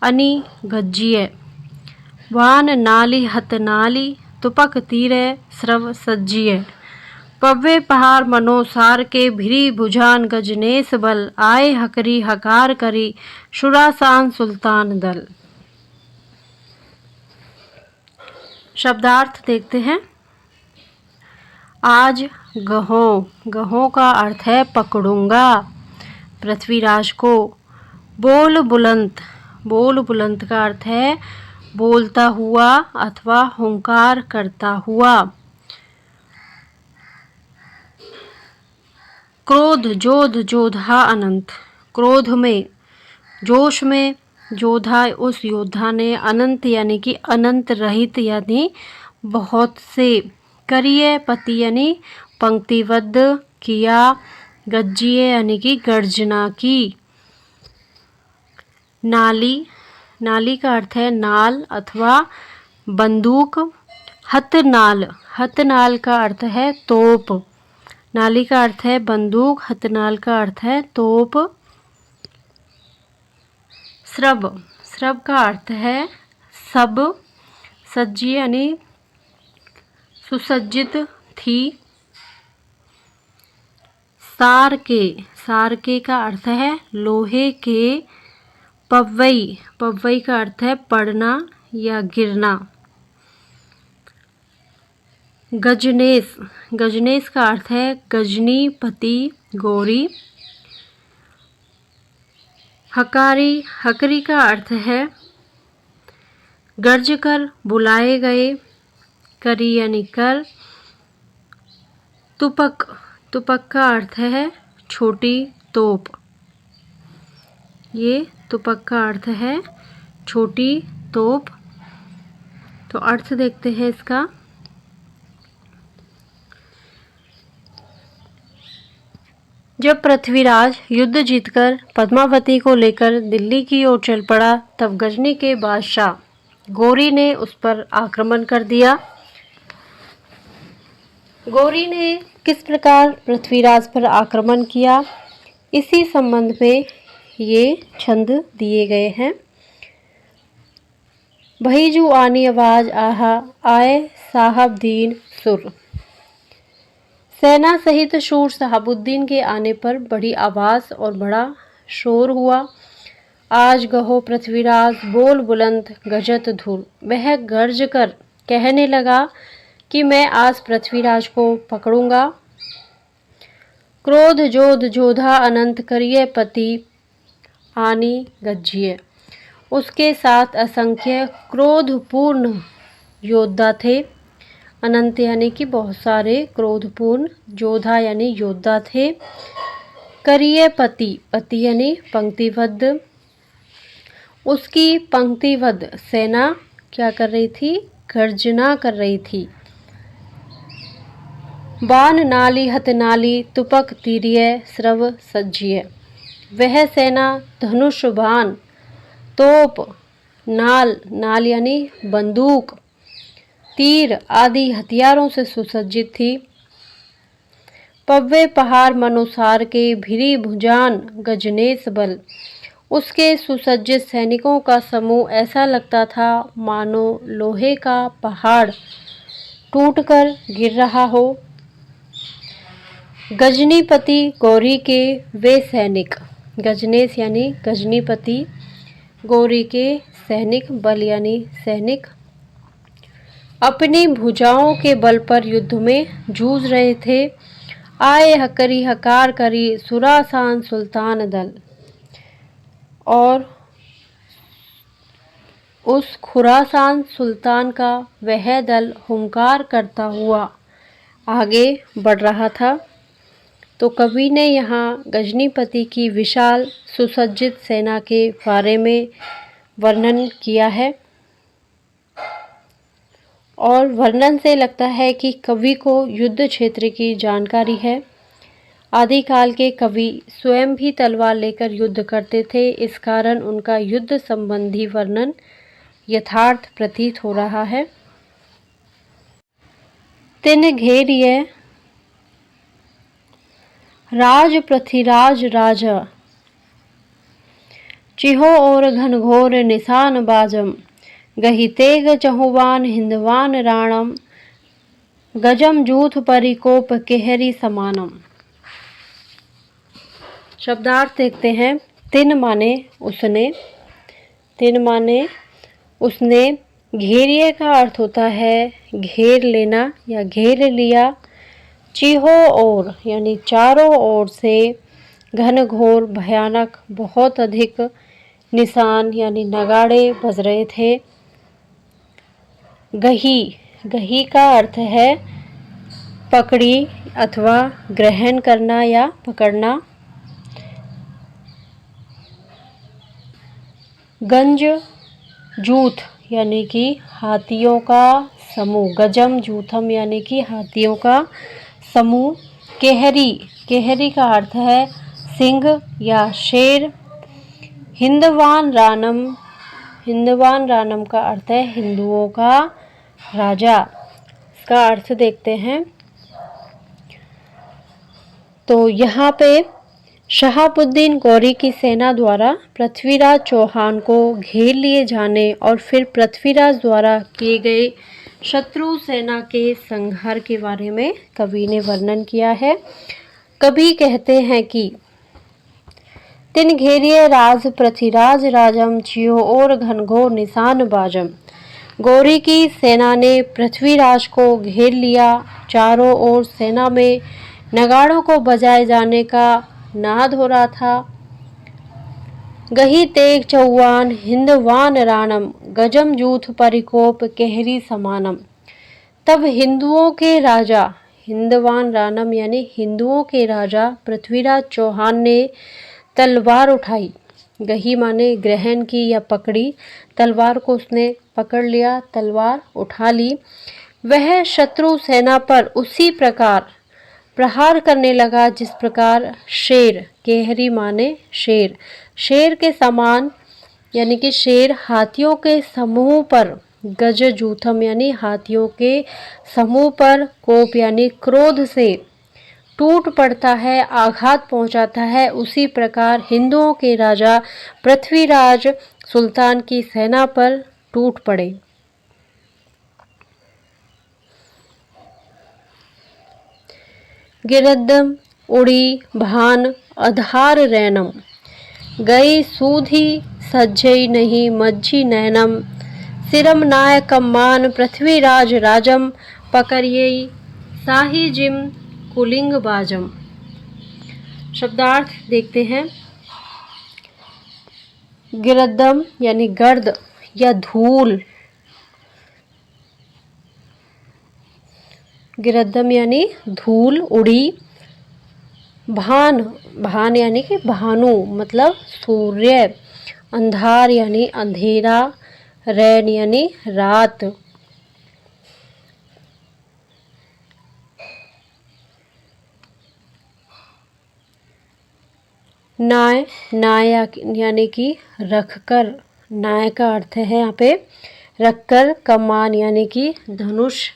अनि गज्जिए, वान नाली हत नाली तुपक तीरे स्रव सज्जिए, पव्वे पहाड़ मनोसार के भिरी भुजान गजनेस बल, आए हकरी हकार करी शुरासान सुल्तान दल। शब्दार्थ देखते हैं। आज गहो, गहो का अर्थ है पकड़ूंगा पृथ्वीराज को। बोल बुलंद, बोल बुलंद का अर्थ है बोलता हुआ अथवा हुंकार करता हुआ। क्रोध जोध जोधा अनंत, क्रोध में, जोश में, जोधा उस योद्धा ने, अनंत यानी कि अनंत रहित यानी बहुत से, करिए पति यानी पंक्तिबद्ध किया, गज्जिए यानी कि गर्जना की। नाली, नाली का अर्थ है नाल अथवा बंदूक। हथनाल, हथनाल का अर्थ है तोप। नाली का अर्थ है बंदूक, हथनाल का अर्थ है तोप। स्रब, स्रब का अर्थ है सब, सज्जी यानी सुसज्जित थी। सार के, सार के का अर्थ है लोहे के। पव्वई, पव्वई का अर्थ है पड़ना या गिरना। गजनेश, गजनेश का अर्थ है गजनीपति गौरी। हकारी, हकरी का अर्थ है गर्ज कर बुलाए गए, करी यानी कर। तुपक, तुपक का अर्थ है छोटी तोप। ये तुपक का अर्थ है छोटी तोप। तो अर्थ देखते हैं इसका। जब पृथ्वीराज युद्ध जीतकर पद्मावती को लेकर दिल्ली की ओर चल पड़ा, तब गजनी के बादशाह गौरी ने उस पर आक्रमण कर दिया। गौरी ने किस प्रकार पृथ्वीराज पर आक्रमण किया, इसी संबंध में ये छंद दिए गए हैं। भईजू आनी आवाज आहा आए साहब दीन सुर। सेना सहित शूर शहाबुद्दीन के आने पर बड़ी आवाज़ और बड़ा शोर हुआ। आज गहो पृथ्वीराज बोल बुलंद गजत धुर। वह गर्ज कर कहने लगा कि मैं आज पृथ्वीराज को पकड़ूंगा। क्रोध जोध जोधा अनंत करिए पति आनी गज्जिए। उसके साथ असंख्य क्रोधपूर्ण योद्धा थे। अनंत यानी कि बहुत सारे, क्रोधपूर्ण, योद्धा यानी योद्धा थे। करिए पति, पति यानी पंक्तिबद्ध। उसकी पंक्तिबद्ध सेना क्या कर रही थी? गर्जना कर रही थी। बान नाली हत नाली तुपक तीरिय स्रव सज्जिय। वह सेना धनुष, बाण, तोप, नाल, नाल यानी बंदूक, तीर आदि हथियारों से सुसज्जित थी। पव्वे पहाड़ मनुसार के भिरी भुजान गजनेश बल। उसके सुसज्जित सैनिकों का समूह ऐसा लगता था मानो लोहे का पहाड़ टूटकर गिर रहा हो। गजनीपति गौरी के वे सैनिक, गजनेश यानी गजनीपति, गौरी के सैनिक, बल यानी सैनिक, अपनी भुजाओं के बल पर युद्ध में जूझ रहे थे। आए हकरी हकार करी सुरासान सुल्तान दल। और उस खुरासान सुल्तान का वह दल हुंकार करता हुआ आगे बढ़ रहा था। तो कवि ने यहाँ गजनीपति की विशाल सुसज्जित सेना के बारे में वर्णन किया है। और वर्णन से लगता है कि कवि को युद्ध क्षेत्र की जानकारी है। आदिकाल के कवि स्वयं भी तलवार लेकर युद्ध करते थे, इस कारण उनका युद्ध संबंधी वर्णन यथार्थ प्रतीत हो रहा है। तिन घेरिए राज पृथ्वीराज राजा, चिहो और घनघोर निशान बाजम, गही तेग चहुवान हिंदवान राणम, गजम जूथ परिकोप केहरी समानम। शब्दार्थ देखते हैं। तिन माने उसने, तिन माने उसने। घेरिए का अर्थ होता है घेर लेना या घेर लिया। चिहो और यानी चारों ओर से, घनघोर भयानक, बहुत अधिक, निशान यानी नगाड़े बज रहे थे। गही, गही का अर्थ है पकड़ी अथवा ग्रहण करना या पकड़ना। गंज जूथ यानी कि हाथियों का समूह। गजम जूथम यानी कि हाथियों का समूह। केहरी, केहरी का अर्थ है सिंह या शेर। हिंदवान रानम, हिंदवान रानम का अर्थ है हिंदुओं का राजा। इसका अर्थ देखते हैं। तो यहाँ पे शहाबुद्दीन गौरी की सेना द्वारा पृथ्वीराज चौहान को घेर लिए जाने और फिर पृथ्वीराज द्वारा किए गए शत्रु सेना के संहार के बारे में कवि ने वर्णन किया है। कवि कहते हैं कि तिन घेरिए राज पृथ्वीराज राजम, चियो और घनघोर निशान बाजम। गौरी की सेना ने पृथ्वीराज को घेर लिया। चारों ओर सेना में नगाड़ों को बजाए जाने का नाद हो रहा था। गही तेग चौवान हिंदवान राणम गजम जूथ परिकोप केहरी समानम। तब हिंदुओं के राजा, हिंदवान राणम यानी हिंदुओं के राजा पृथ्वीराज चौहान ने तलवार उठाई। गही माने ग्रहण की या पकड़ी, तलवार को उसने पकड़ लिया, तलवार उठा ली। वह शत्रु सेना पर उसी प्रकार प्रहार करने लगा जिस प्रकार शेर, केहरी माने शेर, शेर के समान यानी कि शेर हाथियों के समूह पर, गज जूथम यानी हाथियों के समूह पर, कोप यानी क्रोध से टूट पड़ता है, आघात पहुंचाता है, उसी प्रकार हिंदुओं के राजा पृथ्वीराज सुल्तान की सेना पर टूट पड़े। गिरदम उड़ी भान अधार रैनम गई सूधी सज्जई नहीं मज्जी नैनम सिरम नाय कम्मान पृथ्वीराज राजम पकड़िए साही जिम कुलिंग बाजम। शब्दार्थ देखते हैं। गिरदम यानी गर्द या धूल, गिरदम यानी धूल उड़ी। भान, भान यानी कि भानु मतलब सूर्य। अंधार यानी अंधेरा। रैन यानी रात। नाय, नाय यानी कि रखकर, नाय का अर्थ है यहाँ पे रखकर। कमान यानी कि धनुष।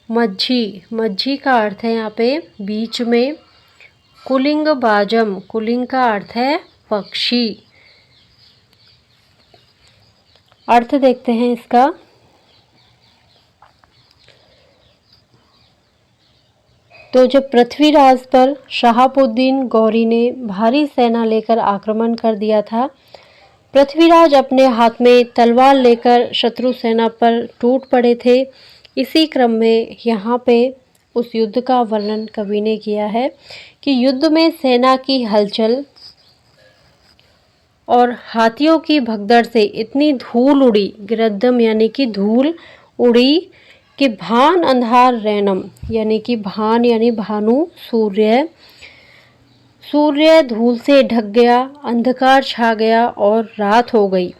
मज्जी, मज्जी का अर्थ है यहाँ पे बीच में। कुलिंग बाजम, कुलिंग का अर्थ है पक्षी। अर्थ देखते हैं इसका। तो जब पृथ्वीराज पर शहाबुद्दीन गौरी ने भारी सेना लेकर आक्रमण कर दिया था, पृथ्वीराज अपने हाथ में तलवार लेकर शत्रु सेना पर टूट पड़े थे। इसी क्रम में यहाँ पे उस युद्ध का वर्णन कवि ने किया है कि युद्ध में सेना की हलचल और हाथियों की भगदड़ से इतनी धूल उड़ी, गिरदम यानी कि धूल उड़ी, कि भान अंधार रैनम यानी कि भान यानी भानु सूर्य, सूर्य धूल से ढक गया, अंधकार छा गया और रात हो गई।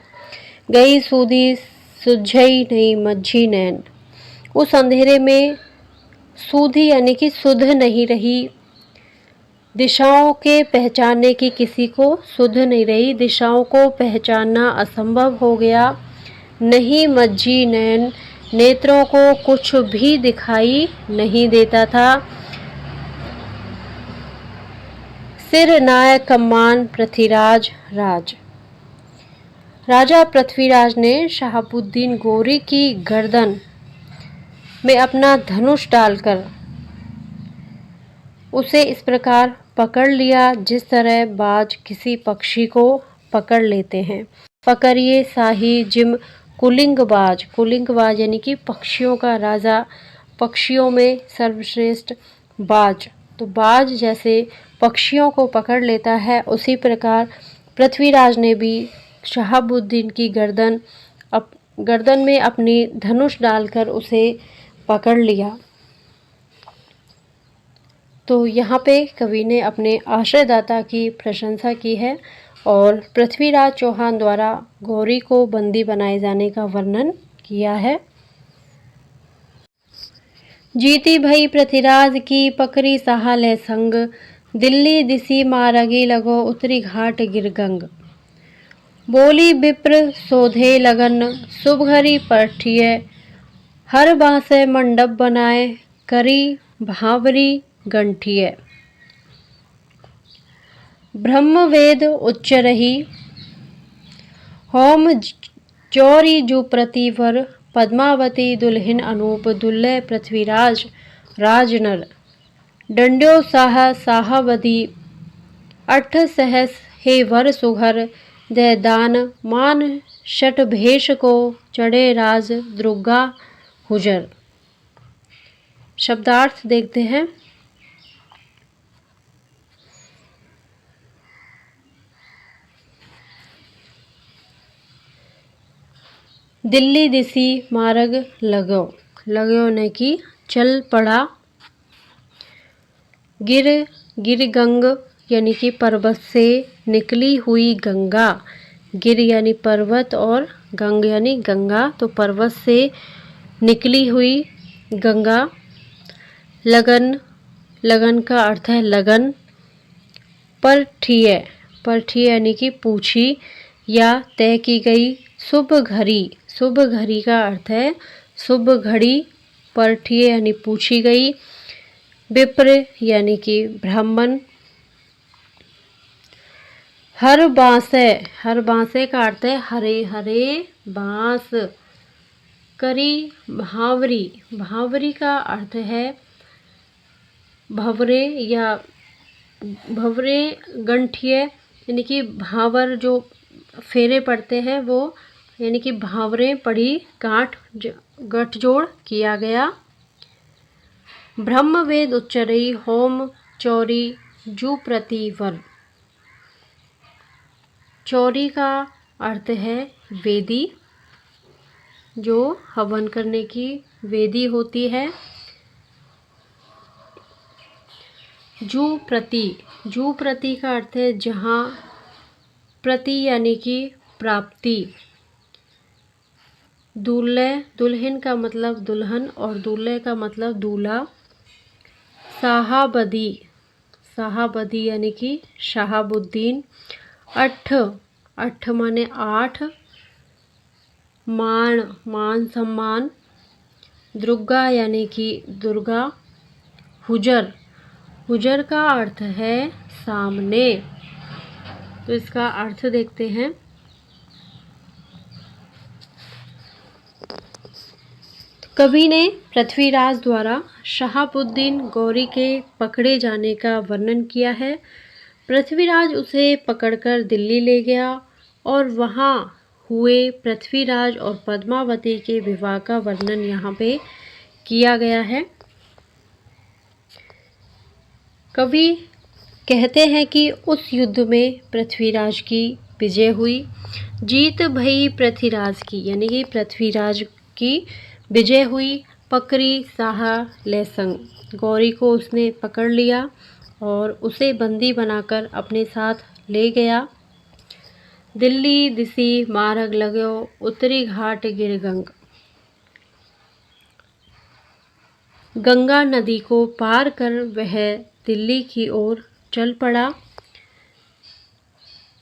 गई सूदी सुझई नहीं मज्जी नैन, उस अंधेरे में सूधी यानी कि सुध नहीं रही, दिशाओं के पहचानने की किसी को सुध नहीं रही, दिशाओं को पहचानना असंभव हो गया। नहीं मज्जी नैन, नेत्रों को कुछ भी दिखाई नहीं देता था। सिर नाय कम्मान पृथ्वीराज राज, राजा पृथ्वीराज ने शहाबुद्दीन गौरी की गर्दन में अपना धनुष डालकर उसे इस प्रकार पकड़ लिया जिस तरह बाज किसी पक्षी को पकड़ लेते हैं। पकड़िए शाही जिम कुलिंग बाज, कुलिंग बाज यानी कि पक्षियों का राजा, पक्षियों में सर्वश्रेष्ठ बाज। तो बाज जैसे पक्षियों को पकड़ लेता है, उसी प्रकार पृथ्वीराज ने भी शहाबुद्दीन की गर्दन में अपनी धनुष डालकर उसे पकड़ लिया। तो यहाँ पे कवि ने अपने आश्रयदाता की प्रशंसा की है और पृथ्वीराज चौहान द्वारा गौरी को बंदी बनाए जाने का वर्णन किया है। जीती भई पृथ्वीराज की पकड़ी सहाल है संग, दिल्ली दिसी मारगी लगो उत्तरी घाट गिरगंग। बोली विप्र सोधे लगन सुबघरी पठिय, हर बासे मंडप बनाए करी भावरी गंठिय। ब्रह्मवेद उच्च रही होम चौरी जु प्रतिवर, पद्मावती दुल्हिन अनूप दुल्लय पृथ्वीराज राजनर। डंड्यो साह साहवदी अठ सहस हे वर सुघर, दे दान मान शट भेष को चढ़े राज दुर्गा हुजर। शब्दार्थ देखते हैं। दिल्ली दिसी मार्ग लगो, लगो ने की चल पड़ा। गिर गिर गंग यानी कि पर्वत से निकली हुई गंगा। गिर यानी पर्वत और गंग यानी गंगा, तो पर्वत से निकली हुई गंगा। लगन, लगन का अर्थ है लगन। परठिय, परठिय यानी कि पूछी या तय की गई। शुभ घड़ी, शुभ घड़ी का अर्थ है शुभ घड़ी। परठिय यानी पूछी गई। विप्र यानी कि ब्राह्मण। हर बांसे, हर बांसे का अर्थ है हरे हरे बांस। करी भावरी, भावरी का अर्थ है भवरे या भवरे गंठिय यानी कि भावर जो फेरे पड़ते हैं वो, यानी कि भावरें पड़ी गठजोड़ किया गया। ब्रह्मवेद उच्चरई होम चौरी जू प्रतिवर। चौरी का अर्थ है वेदी, जो हवन करने की वेदी होती है। जू प्रति, जू प्रति का अर्थ है जहाँ। प्रति यानी कि प्राप्ति। दूल्हे, दुल्हन का मतलब दुल्हन और दूल्हे का मतलब दूल्हा। शाहाबदी, शाहाबदी यानी कि शहाबुद्दीन। अठ, अठ माने आठ। मान, मान सम्मान। दुर्गा यानी कि दुर्गा। हुजर, हुजर का अर्थ है सामने, तो इसका अर्थ देखते हैं। कवि ने पृथ्वीराज द्वारा शहाबुद्दीन गौरी के पकड़े जाने का वर्णन किया है। पृथ्वीराज उसे पकड़कर दिल्ली ले गया और वहाँ हुए पृथ्वीराज और पद्मावती के विवाह का वर्णन यहाँ पे किया गया है। कवि कहते हैं कि उस युद्ध में पृथ्वीराज की विजय हुई। जीत भई पृथ्वीराज की, यानी कि पृथ्वीराज की विजय हुई। पकड़ी साहा ले संग, गौरी को उसने पकड़ लिया और उसे बंदी बनाकर अपने साथ ले गया। दिल्ली दिसी मार्ग लगो उत्तरी घाट गिर गंग। गंगा नदी को पार कर वह दिल्ली की ओर चल पड़ा।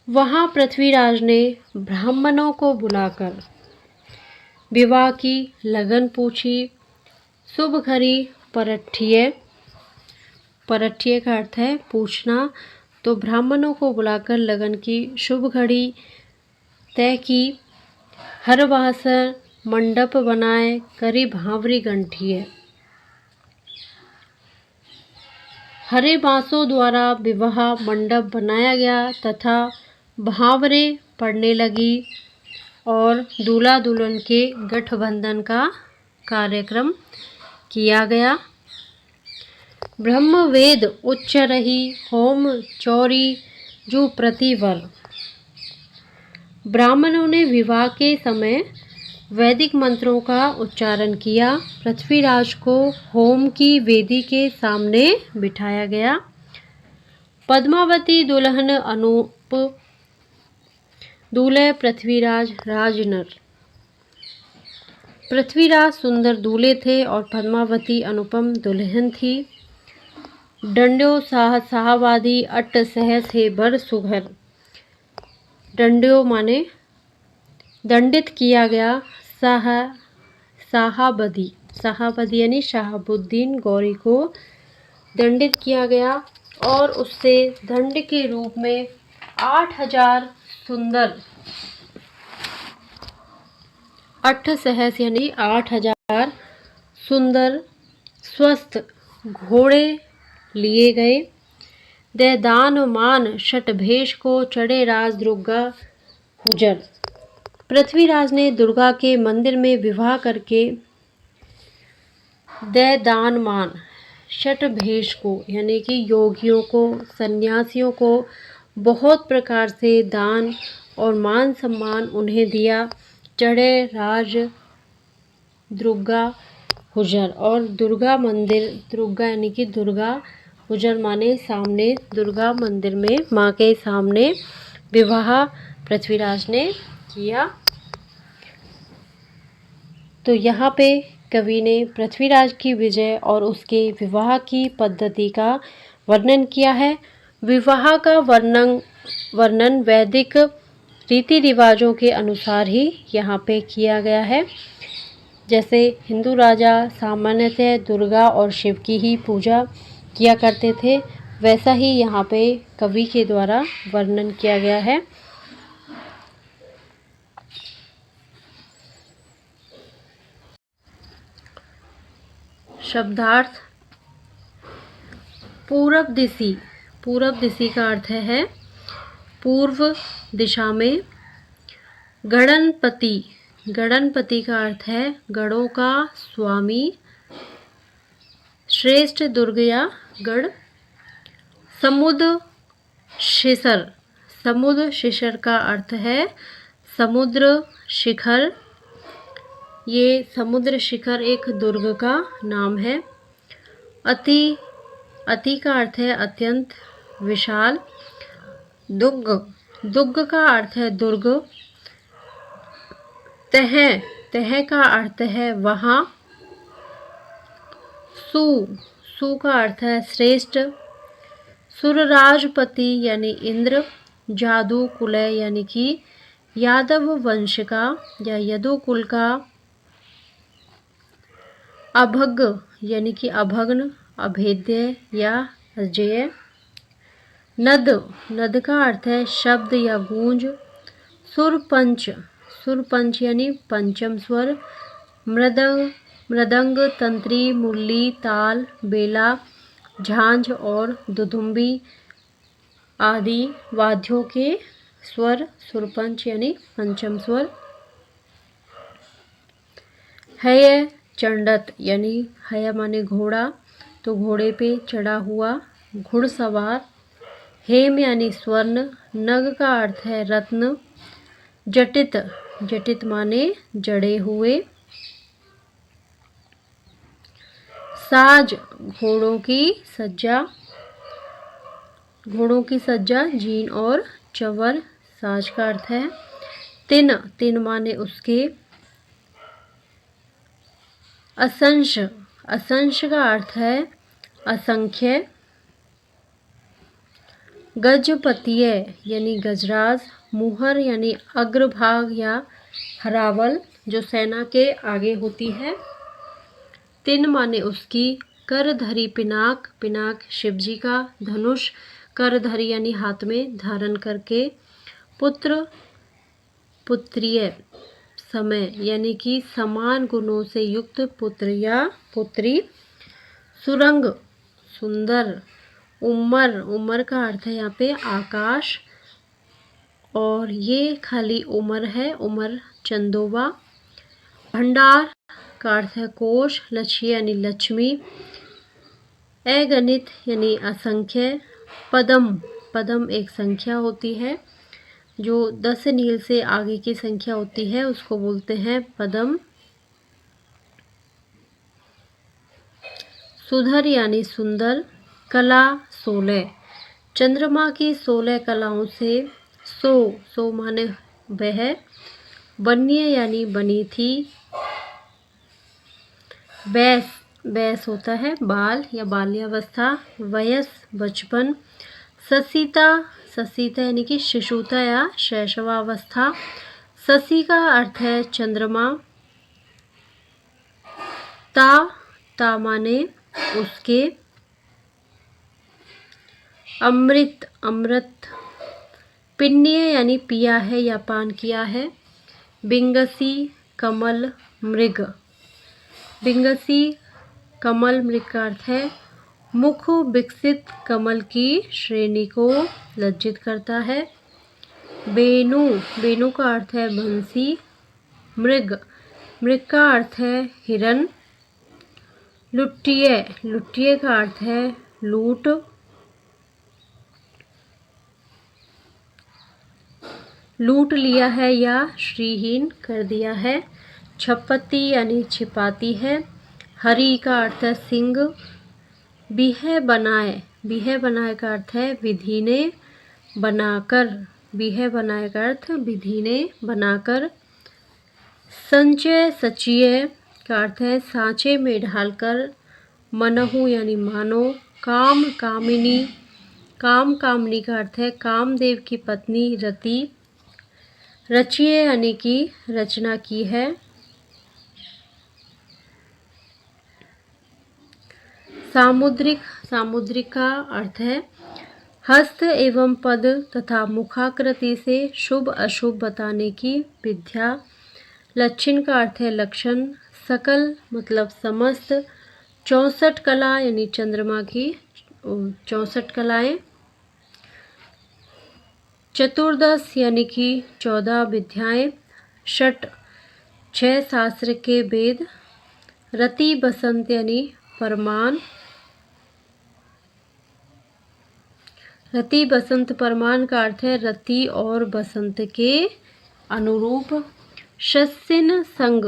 वहाँ पृथ्वीराज ने ब्राह्मणों को बुलाकर विवाह की लगन पूछी। शुभ घड़ी परठिय, परठिय का अर्थ है पूछना, तो ब्राह्मणों को बुलाकर लगन की शुभ घड़ी तय की। हर बासर मंडप बनाए करी भावरी गंठिय। हरे बांसों द्वारा विवाह मंडप बनाया गया तथा भावरे पड़ने लगी और दूल्हा दुल्हन के गठबंधन का कार्यक्रम किया गया। ब्रह्मवेद उच्च रही होम चौरी जू प्रतिवर। ब्राह्मणों ने विवाह के समय वैदिक मंत्रों का उच्चारण किया। पृथ्वीराज को होम की वेदी के सामने बिठाया गया। पद्मावती दुल्हन अनूप, दूल्हे पृथ्वीराज राजनर। पृथ्वीराज सुंदर दूल्हे थे और पद्मावती अनुपम दुल्हन थी। डंड्यो साहवादी अट सहस है बर सुघर। डंड्यो माने दंडित किया गया। शाहाबदी, शाहाबदी यानी शहाबुद्दीन गौरी को दंडित किया गया और उससे दंड के रूप में 8000 सुंदर, अठ सहस यानी 8000 सुंदर स्वस्थ घोड़े लिए गए। दे दान मान शट भेष को चढ़े राज दुर्गा हुजर। पृथ्वीराज ने दुर्गा के मंदिर में विवाह करके दे दान मान शठभेश को यानी कि योगियों को, सन्यासियों को बहुत प्रकार से दान और मान सम्मान उन्हें दिया। चढ़े राज दुर्गा हुजर। और दुर्गा मंदिर, दुर्गा यानी कि दुर्गा, हुजर माने सामने, दुर्गा मंदिर में माँ के सामने विवाह पृथ्वीराज ने किया। तो यहाँ पे कवि ने पृथ्वीराज की विजय और उसके विवाह की पद्धति का वर्णन किया है। विवाह का वर्णन वैदिक रीति रिवाजों के अनुसार ही यहाँ पे किया गया है। जैसे हिंदू राजा सामान्यतः दुर्गा और शिव की ही पूजा किया करते थे, वैसा ही यहाँ पे कवि के द्वारा वर्णन किया गया है। शब्दार्थ। पूरब दिशी। पूरब दिशी का अर्थ है पूर्व दिशा में। गणपति। गणपति का अर्थ है गणों का स्वामी, श्रेष्ठ दुर्ग या गण। समुद्र शिखर। समुद्र शिखर का अर्थ है समुद्र शिखर। ये समुद्र शिखर एक दुर्ग का नाम है। अति। अति का अर्थ है अत्यंत, विशाल। दुग्ग। दुग्ग का अर्थ है दुर्ग। तह। तह का अर्थ है वहाँ। सु। सु का अर्थ है श्रेष्ठ। सुरराजपति यानी इंद्र। जादू कुलय यानी कि यादव वंश का या यदुकुल का। अभग यानी कि अभग्न, अभेद्य या अजेय। नद। नद का अर्थ है शब्द या गूंज। सुरपंच। सुरपंच यानी पंचम स्वर। मृदंग, तंत्री, मुरली, ताल, बेला, झांझ और दुदुम्बी आदि वाद्यों के स्वर सुरपंच यानी पंचम स्वर। हय चंडत यानी हय माने घोड़ा, तो घोड़े पे चढ़ा हुआ घुड़सवार। हेम यानी स्वर्ण। नग का अर्थ है रत्न। जटित। जटित माने जड़े हुए। साज। घोड़ों की सज्जा। घोड़ों की सज्जा जीन और चवर साज का अर्थ है। तिन। तिन माने उसके। असंश। असंश का अर्थ है असंख्य। गजपतिय यानी गजराज। मुहर यानी अग्रभाग या हरावल, जो सेना के आगे होती है। तिन माने उसकी। करधरी पिनाक। पिनाक शिवजी का धनुष। करधरी यानी हाथ में धारण करके। पुत्र पुत्रिय समय यानी कि समान गुणों से युक्त पुत्र या पुत्री। सुरंग सुंदर। उमर। उमर का अर्थ है यहाँ पे आकाश, और ये खाली उमर है, उमर चंदोबा। भंडार का अर्थ है कोश। लक्ष्य यानी लक्ष्मी। अगणित यानी असंख्य। पदम। पदम एक संख्या होती है, जो 10 नील से आगे की संख्या होती है उसको बोलते हैं पदम। सुधर यानी सुंदर। कला 16। चंद्रमा की 16 कलाओं से 100 माने वह। बन्य यानी बनी थी। बैस। बैस होता है बाल या बाल्यावस्था। वयस बचपन। ससीता। ससीता यानी कि शिशुता या शैशवावस्था। ससी का अर्थ है चंद्रमा। ता। ता माने उसके। अमृत। अमृत। पिण्य यानी पिया है या पान किया है। बिंगसी कमल मृग। बिंगसी कमल मृग का अर्थ है मुख विकसित कमल की श्रेणी को लज्जित करता है। बेनु, बेनु का अर्थ है बंसी। मृग, मृग का अर्थ है हिरन। लुट्टिए, लुट्टिए का अर्थ है लूट। लूट लिया है या श्रीहीन कर दिया है। छपत्ती यानी छिपाती है। हरी का अर्थ है सिंह। बिहे बनाए, बिहे बनाए का अर्थ है विधि ने बनाकर। बिहे बनाए का अर्थ विधि ने बनाकर। संचय सचिए का अर्थ है सांचे में ढालकर। मनहु यानी मानो। काम कामिनी, काम कामिनी का अर्थ है कामदेव की पत्नी रति। रचिए यानी कि रचना की है। सामुद्रिक, सामुद्रिक का अर्थ है हस्त एवं पद तथा मुखाकृति से शुभ अशुभ बताने की विद्या। लक्षण का अर्थ है लक्षण। सकल मतलब समस्त। 64 कला यानी चंद्रमा की 64 कलाएं। चतुर्दश यानी कि 14 विद्याएं। षट 6 शास्त्र के वेद। रति बसंत यानी परमान। रति बसंत परमान का अर्थ है रति और बसंत के अनुरूप। शस्सिन संग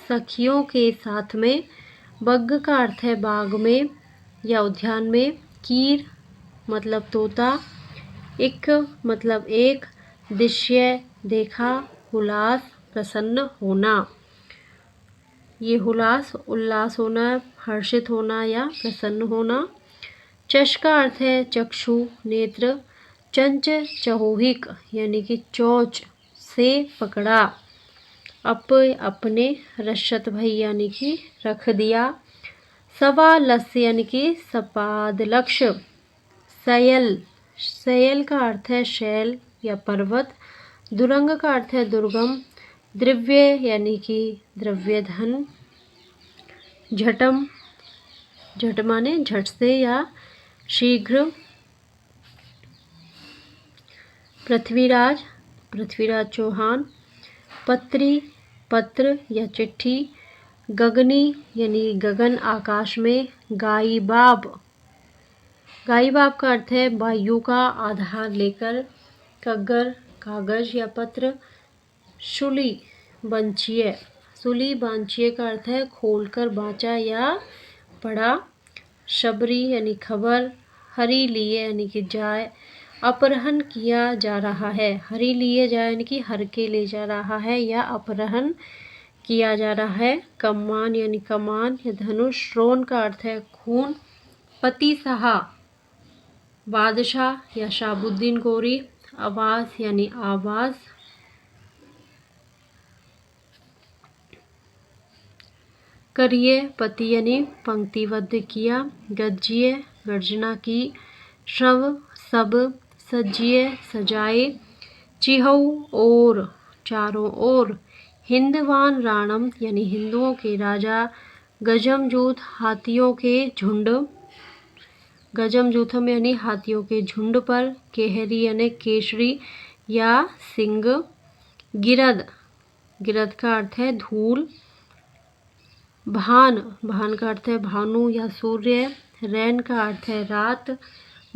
सखियों के साथ में। बग्ग का अर्थ है बाग में या उद्यान में। कीर मतलब तोता। एक मतलब एक। दृश्य देखा। हुलास प्रसन्न होना। ये हुलास उल्लास होना, हर्षित होना या प्रसन्न होना। चष का अर्थ है चक्षु नेत्र। चंच चहोहिक यानी कि चोंच से पकड़ा। अपने रशत भई यानी कि रख दिया। सवा लस यानी कि सपाद लक्ष्य। शयल, शयल का अर्थ है शैल या पर्वत। दुरंग का अर्थ है दुर्गम। द्रव्य यानी कि द्रव्य धन। झटम, झट माने झट से या शीघ्र। पृथ्वीराज, पृथ्वीराज चौहान। पत्री, पत्र या चिट्ठी। गगनी यानी गगन आकाश में। गाईबाब, गाईबाब का अर्थ है वायु का आधार लेकर। कग्गर कागज या पत्र। शुली बांचिए, शुली बांचिए का अर्थ है खोलकर बांचा या पढ़ा। शबरी यानी खबर। हरी लिए यानी कि जाए। अपहरण किया जा रहा है। हरी लिए जाए यानी कि हर के ले जा रहा है या अपहरण किया जा रहा है। कमान यानी कमान या धनुष। रोन का अर्थ है खून। पति सहा बादशाह या शाहबुद्दीन गोरी। आवाज यानी आवाज। करिए पति यानी पंक्तिबद्ध किया। गज्जिए गर्जना की। श्रव सब। सज्जिए सजाए। चिहऊ और चारों ओर। हिंदवान राणम यानी हिंदुओं के राजा। गजमजूथ हाथियों के झुंड। गजमजूथम यानी हाथियों के झुंड पर। केहरी यानी केसरी या सिंह। गिरद, गिरद का अर्थ है धूल। भान, भान का अर्थ है भानु या सूर्य। रैन का अर्थ है रात।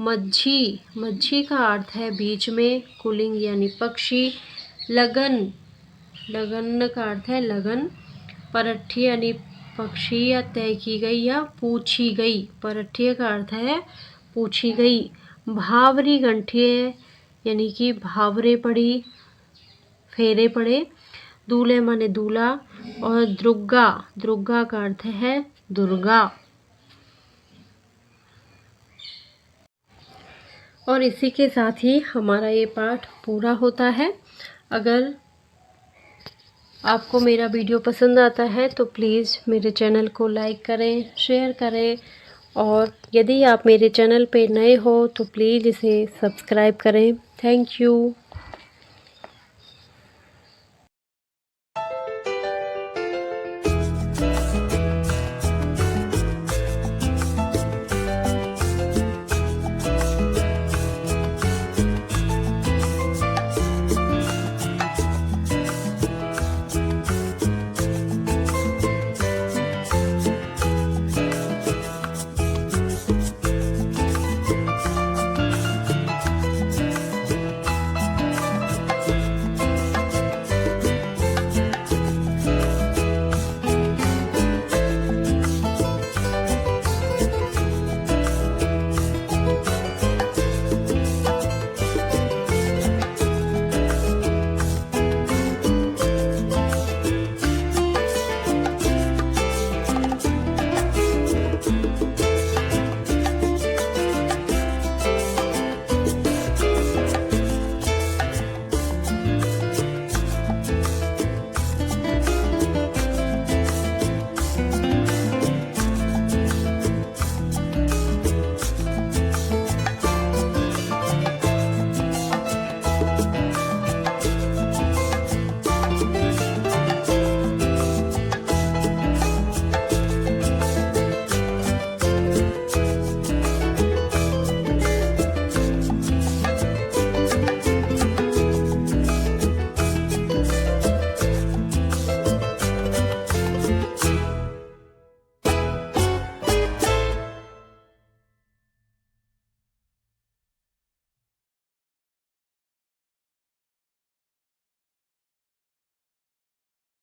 मज्झी, मज्झी का अर्थ है बीच में। कुलिंग यानी पक्षी। लगन, लगन का अर्थ है लगन। परठी यानी पक्षी या तय की गई या पूछी गई। परठी का अर्थ है पूछी गई। भावरी गंठिए यानी कि भावरे पड़ी, फेरे पड़े। दूल्हे माने दूल्हा। और दुर्गा, दुर्गा का अर्थ है दुर्गा। और इसी के साथ ही हमारा ये पाठ पूरा होता है। अगर आपको मेरा वीडियो पसंद आता है तो प्लीज़ मेरे चैनल को लाइक करें, शेयर करें और यदि आप मेरे चैनल पे नए हो तो प्लीज़ इसे सब्सक्राइब करें। Thank you.